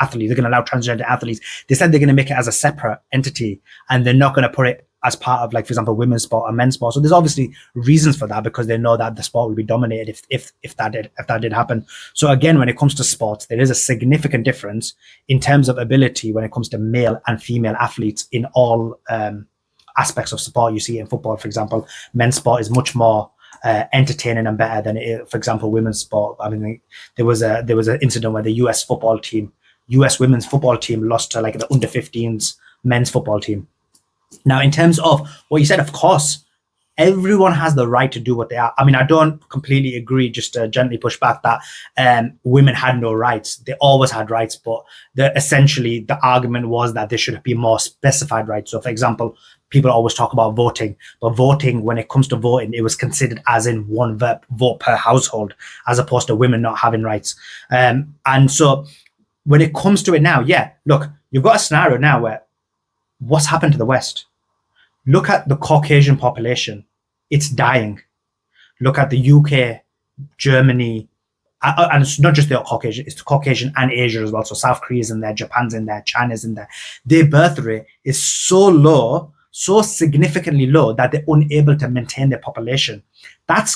athletes, they're going to allow transgender athletes. They said they're going to make it as a separate entity, and they're not going to put it as part of, like, for example, women's sport or men's sport. So there's obviously reasons for that, because they know that the sport will be dominated if that did happen. So again, when it comes to sports, there is a significant difference in terms of ability when it comes to male and female athletes in all aspects of sport. You see it in football, for example, men's sport is much more entertaining and better than it is, for example, women's sport. I mean, there was an incident where the US women's football team lost to, like, the under 15s men's football team. Now, in terms of what you said, of course, everyone has the right to do what they are. I mean, I don't completely agree, just to gently push back, that women had no rights. They always had rights, but essentially the argument was that there should be more specified rights. So, for example, people always talk about voting, but voting, when it comes to voting, it was considered as in one vote per household, as opposed to women not having rights. And so when it comes to it now, yeah, look, you've got a scenario now where what's happened to the West? Look at the Caucasian population. It's dying. Look at the UK, Germany, and it's not just the Caucasian, it's the Caucasian and Asia as well. So South Korea's in there, Japan's in there, China's in there. Their birth rate is so low, so significantly low, that they're unable to maintain their population. That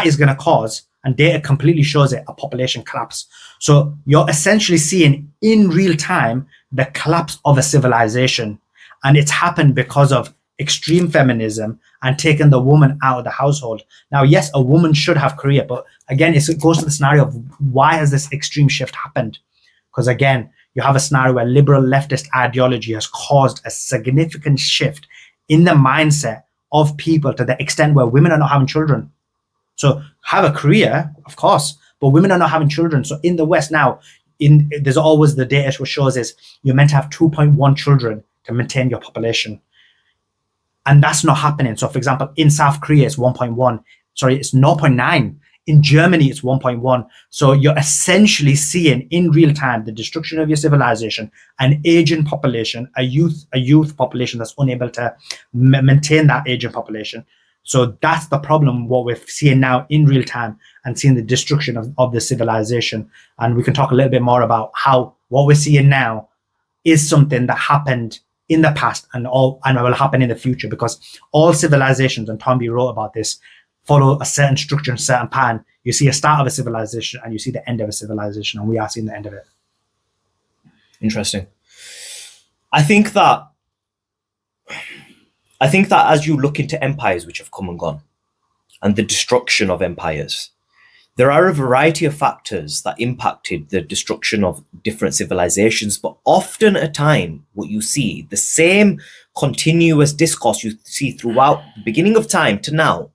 is gonna cause, and data completely shows it, a population collapse. So you're essentially seeing in real time the collapse of a civilization. And it's happened because of extreme feminism and taking the woman out of the household. Now, yes, a woman should have career, but again, it goes to the scenario of why has this extreme shift happened? Because again, you have a scenario where liberal leftist ideology has caused a significant shift in the mindset of people, to the extent where women are not having children. So have a career, of course, but women are not having children. So in the West now, there's always the data which shows is you're meant to have 2.1 children to maintain your population. And that's not happening. So, for example, in South Korea, it's 1.1. Sorry, it's 0.9. In Germany, it's 1.1. So you're essentially seeing in real time the destruction of your civilization, an aging population, a youth population that's unable to maintain that aging population. So that's the problem, what we're seeing now in real time, and seeing the destruction of the civilization. And we can talk a little bit more about how what we're seeing now is something that happened in the past and will happen in the future, because all civilizations, and Tom B wrote about this, follow a certain structure and certain pattern. You see a start of a civilization and you see the end of a civilization, and we are seeing the end of it. Interesting. I think that as you look into empires which have come and gone, and the destruction of empires, there are a variety of factors that impacted the destruction of different civilizations, but often at a time, what you see, the same continuous discourse you see throughout the beginning of time to now,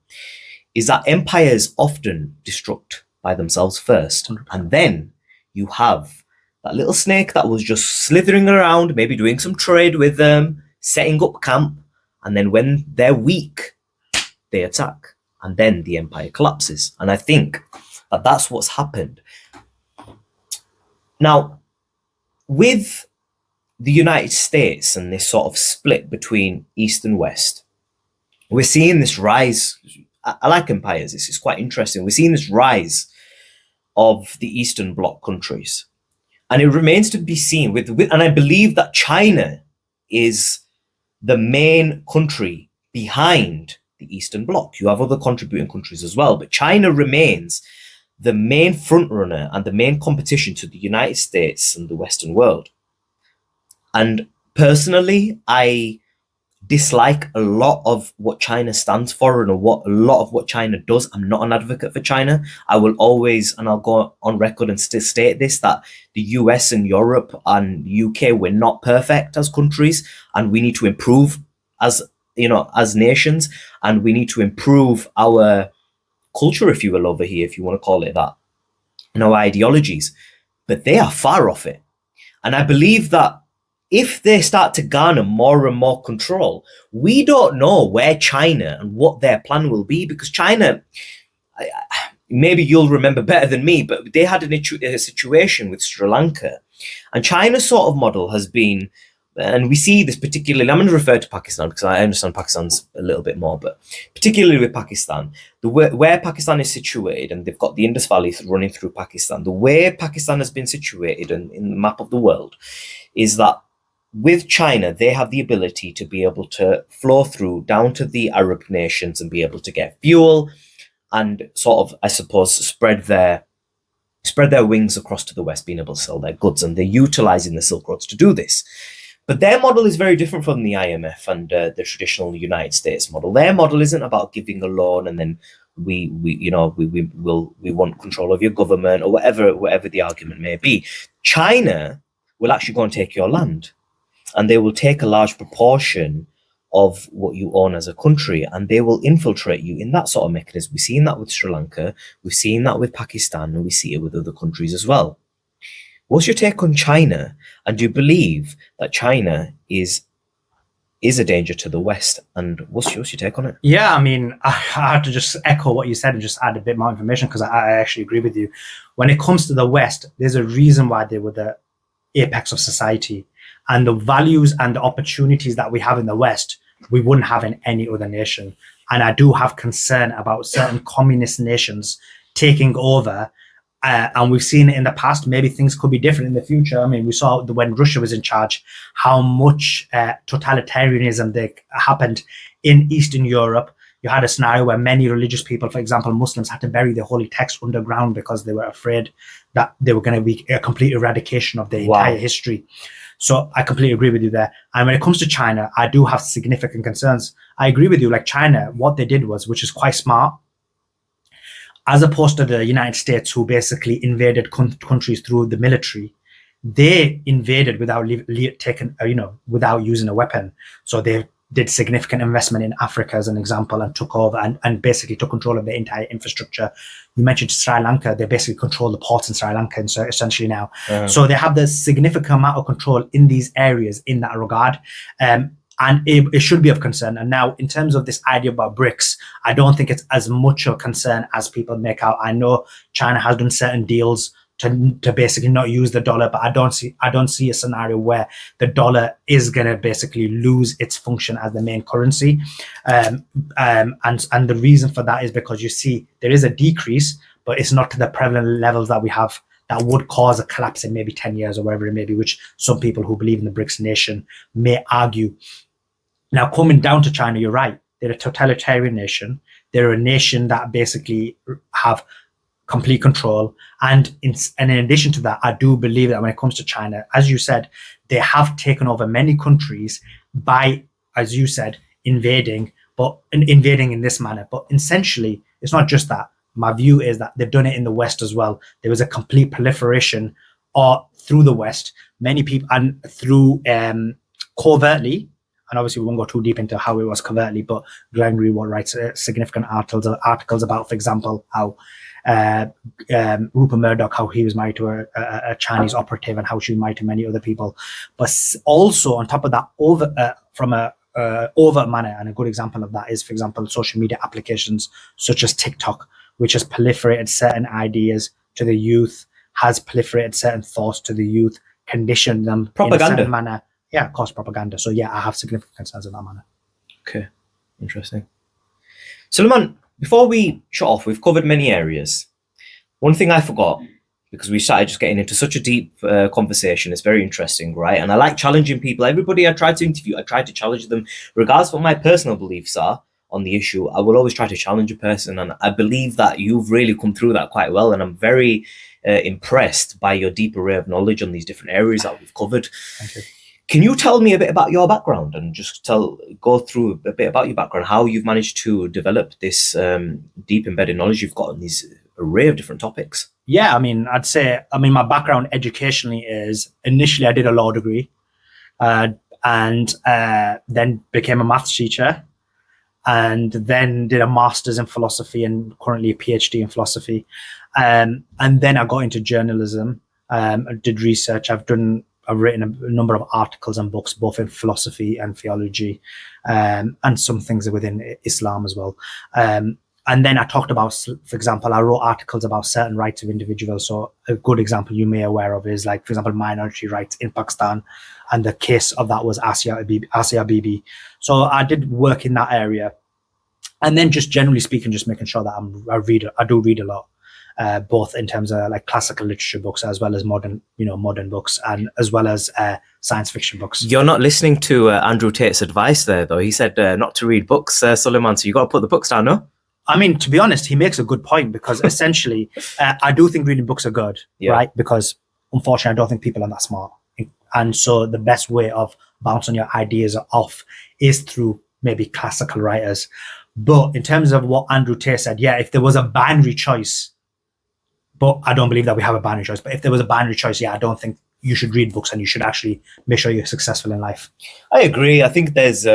is that empires often destruct by themselves first. 100%. And then you have that little snake that was just slithering around, maybe doing some trade with them, setting up camp, and then when they're weak, they attack, and then the empire collapses. And I think that's what's happened. Now, with the United States and this sort of split between East and West, we're seeing this rise. I like empires. This is quite interesting. We're seeing this rise of the Eastern Bloc countries. And it remains to be seen and I believe that China is the main country behind the Eastern Bloc. You have other contributing countries as well, but China remains the main frontrunner and the main competition to the United States and the Western world. And personally, I dislike a lot of what China stands for and a lot of what China does. I'm not an advocate for China. I will always, and I'll go on record and still state this, that the US and Europe and UK, we're not perfect as countries, and we need to improve as, as nations, and we need to improve our culture, if you will, over here, if you want to call it that, and our ideologies. But they are far off it. And I believe that if they start to garner more and more control, we don't know where China and what their plan will be, because China, maybe you'll remember better than me, but they had a situation with Sri Lanka, and China's sort of model has been, and we see this particularly, I'm going to refer to Pakistan because I understand Pakistan's a little bit more, but particularly with Pakistan, where Pakistan is situated, and they've got the Indus Valley running through Pakistan, the way Pakistan has been situated in the map of the world is that with China, they have the ability to be able to flow through down to the Arab nations and be able to get fuel and sort of, I suppose, spread their wings across to the West, being able to sell their goods, and they're utilizing the Silk Roads to do this. But their model is very different from the IMF and the traditional United States model. Their model isn't about giving a loan and then we want control of your government or whatever the argument may be. China will actually go and take your land, and they will take a large proportion of what you own as a country, and they will infiltrate you in that sort of mechanism. We've seen that with Sri Lanka, we've seen that with Pakistan, and we see it with other countries as well. What's your take on China? And do you believe that China is a danger to the West? And what's your take on it? Yeah, I mean, I had to just echo what you said and just add a bit more information, because I actually agree with you. When it comes to the West, there's a reason why they were the apex of society. And the values and the opportunities that we have in the West, we wouldn't have in any other nation. And I do have concern about certain communist nations taking over. And we've seen it in the past. Maybe things could be different in the future. I mean, we saw when Russia was in charge, how much totalitarianism happened in Eastern Europe. You had a scenario where many religious people, for example, Muslims, had to bury their holy text underground because they were afraid that they were going to be a complete eradication of their entire history. So I completely agree with you there. And when it comes to China, I do have significant concerns. I agree with you. Like China, what they did was, which is quite smart, as opposed to the United States, who basically invaded countries through the military, they invaded without without using a weapon. So they did significant investment in Africa, as an example, and took over and basically took control of the entire infrastructure. You mentioned Sri Lanka; they basically control the ports in Sri Lanka, and so essentially now, so they have the significant amount of control in these areas in that regard. And it should be of concern. And now, in terms of this idea about BRICS, I don't think it's as much of a concern as people make out. I know China has done certain deals to basically not use the dollar, but I don't see a scenario where the dollar is going to basically lose its function as the main currency. And the reason for that is because you see there is a decrease, but it's not to the prevalent levels that we have that would cause a collapse in maybe 10 years or whatever it may be, which some people who believe in the BRICS nation may argue. Now, coming down to China, you're right. They're a totalitarian nation. They're a nation that basically have complete control. And in addition to that, I do believe that when it comes to China, as you said, they have taken over many countries by, as you said, invading in this manner. But essentially, it's not just that. My view is that they've done it in the West as well. There was a complete proliferation through the West. Many people, and through covertly, and obviously we won't go too deep into how it was covertly, but Glenn Greenwald writes significant articles about, for example, how Rupert Murdoch, how he was married to a Chinese operative and how she was married to many other people. But also on top of that, from a overt manner, and a good example of that is, for example, social media applications such as TikTok, which has proliferated certain ideas to the youth, has proliferated certain thoughts to the youth, conditioned them in a certain manner. Yeah, of course, propaganda. So yeah, I have significant concerns in that manner. Okay, interesting. Suleiman, before we shut off, we've covered many areas. One thing I forgot, because we started just getting into such a deep conversation, it's very interesting, right? And I like challenging people. Everybody I try to interview, I try to challenge them, regardless of what my personal beliefs are on the issue. I will always try to challenge a person, and I believe that you've really come through that quite well, and I'm very impressed by your deep array of knowledge on these different areas that we've covered. Thank you. Can you tell me a bit about your background and just go through a bit about your background, how you've managed to develop this deep embedded knowledge you've got on these array of different topics? Yeah, I'd say, my background educationally is initially I did a law degree, and then became a maths teacher, and then did a master's in philosophy and currently a PhD in philosophy. And then I got into journalism, I did research. I've written a number of articles and books, both in philosophy and theology, and some things within Islam as well. And then I talked about, for example, I wrote articles about certain rights of individuals. So a good example you may be aware of is, like, for example, minority rights in Pakistan. And the case of that was Asia Bibi. So I did work in that area. And then just generally speaking, just making sure that I do read a lot, both in terms of like classical literature books as well as modern books, and as well as science fiction books. You're not listening to Andrew Tate's advice there, though. He said not to read books, Suleiman, so you got to put the books down, no? To be honest, he makes a good point, because essentially, I do think reading books are good, right? Because unfortunately, I don't think people are that smart. And so the best way of bouncing your ideas off is through maybe classical writers. But in terms of what Andrew Tate said, if there was a binary choice, but I don't believe that we have a binary choice, but if there was a binary choice, I don't think you should read books, and you should actually make sure you're successful in life. I agree. I think there's...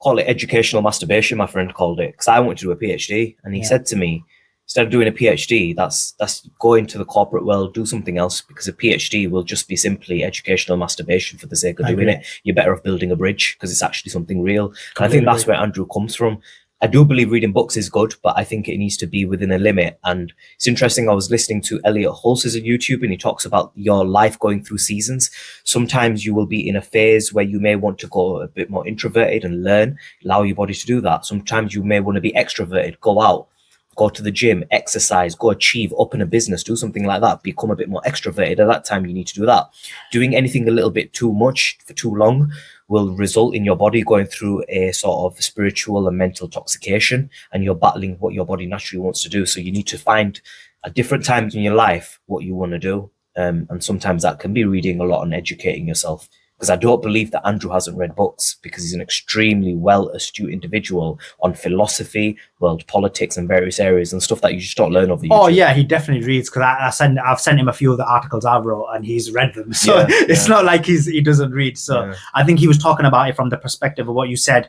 call it educational masturbation, my friend called it, because I wanted to do a PhD, and he said to me, instead of doing a PhD, that's go into the corporate world, do something else, because a PhD will just be simply educational masturbation for the sake of doing it. You're better off building a bridge, because it's actually something real. And I think that's where Andrew comes from. I do believe reading books is good, but I think it needs to be within a limit. And it's interesting, I was listening to Elliot Hulse's on YouTube, and he talks about your life going through seasons. Sometimes you will be in a phase where you may want to go a bit more introverted and learn, allow your body to do that. Sometimes you may want to be extroverted, go out, go to the gym, exercise, go achieve, open a business, do something like that, become a bit more extroverted. At that time, you need to do that. Doing anything a little bit too much for too long will result in your body going through a sort of spiritual and mental intoxication, and you're battling what your body naturally wants to do. So you need to find at different times in your life what you want to do. And sometimes that can be reading a lot and educating yourself. Because I don't believe that Andrew hasn't read books, because he's an extremely astute individual on philosophy, world politics, and various areas and stuff that you just don't learn over YouTube. Oh yeah, he definitely reads, because I've sent him a few of the articles I've wrote, and he's read them. So it's not like he doesn't read. So I think he was talking about it from the perspective of what you said.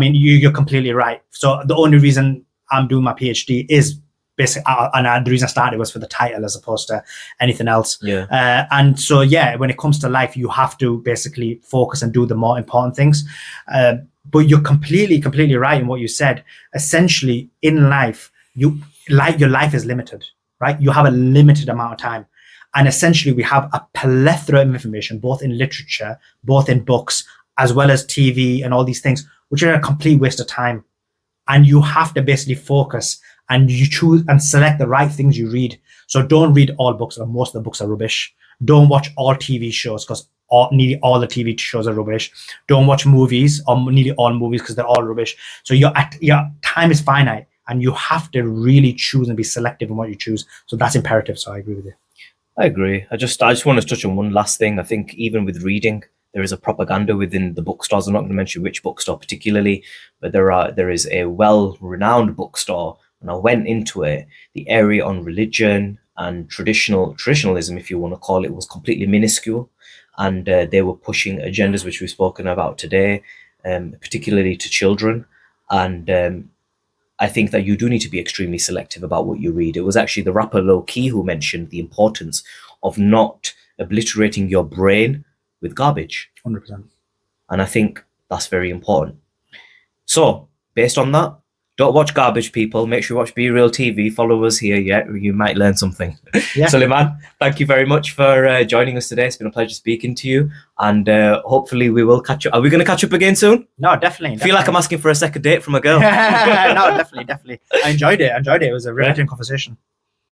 You're completely right. So the only reason I'm doing my PhD is basically, and the reason I started was for the title as opposed to anything else. And so when it comes to life, you have to basically focus and do the more important things. But you're completely right in what you said. Essentially, in life, your life is limited, right? You have a limited amount of time, and essentially we have a plethora of information, both in literature, both in books, as well as TV and all these things, which are a complete waste of time. And you have to basically focus, and you choose and select the right things you read. So don't read all books, or most of the books are rubbish. Don't watch all TV shows, because nearly all the TV shows are rubbish. Don't watch movies, or nearly all movies, because they're all rubbish. So your time is finite, and you have to really choose and be selective in what you choose. So that's imperative. So I agree with you. I agree. I just want to touch on one last thing. I think even with reading, there is a propaganda within the bookstores. I'm not going to mention which bookstore particularly, but there is a well-renowned bookstore, and I went into it. The area on religion and traditionalism, if you want to call it, was completely minuscule, and they were pushing agendas which we've spoken about today, particularly to children. And I think that you do need to be extremely selective about what you read. It was actually the rapper Low Key who mentioned the importance of not obliterating your brain with garbage. 100%. And I think that's very important. So based on that, don't watch garbage, people. Make sure you watch Be Real TV. Follow us here. You might learn something. Suleiman, thank you very much for joining us today. It's been a pleasure speaking to you, and hopefully we will catch up. Are we going to catch up again soon? No, definitely. I feel like I'm asking for a second date from a girl. No, definitely. I enjoyed it. It was a riveting conversation.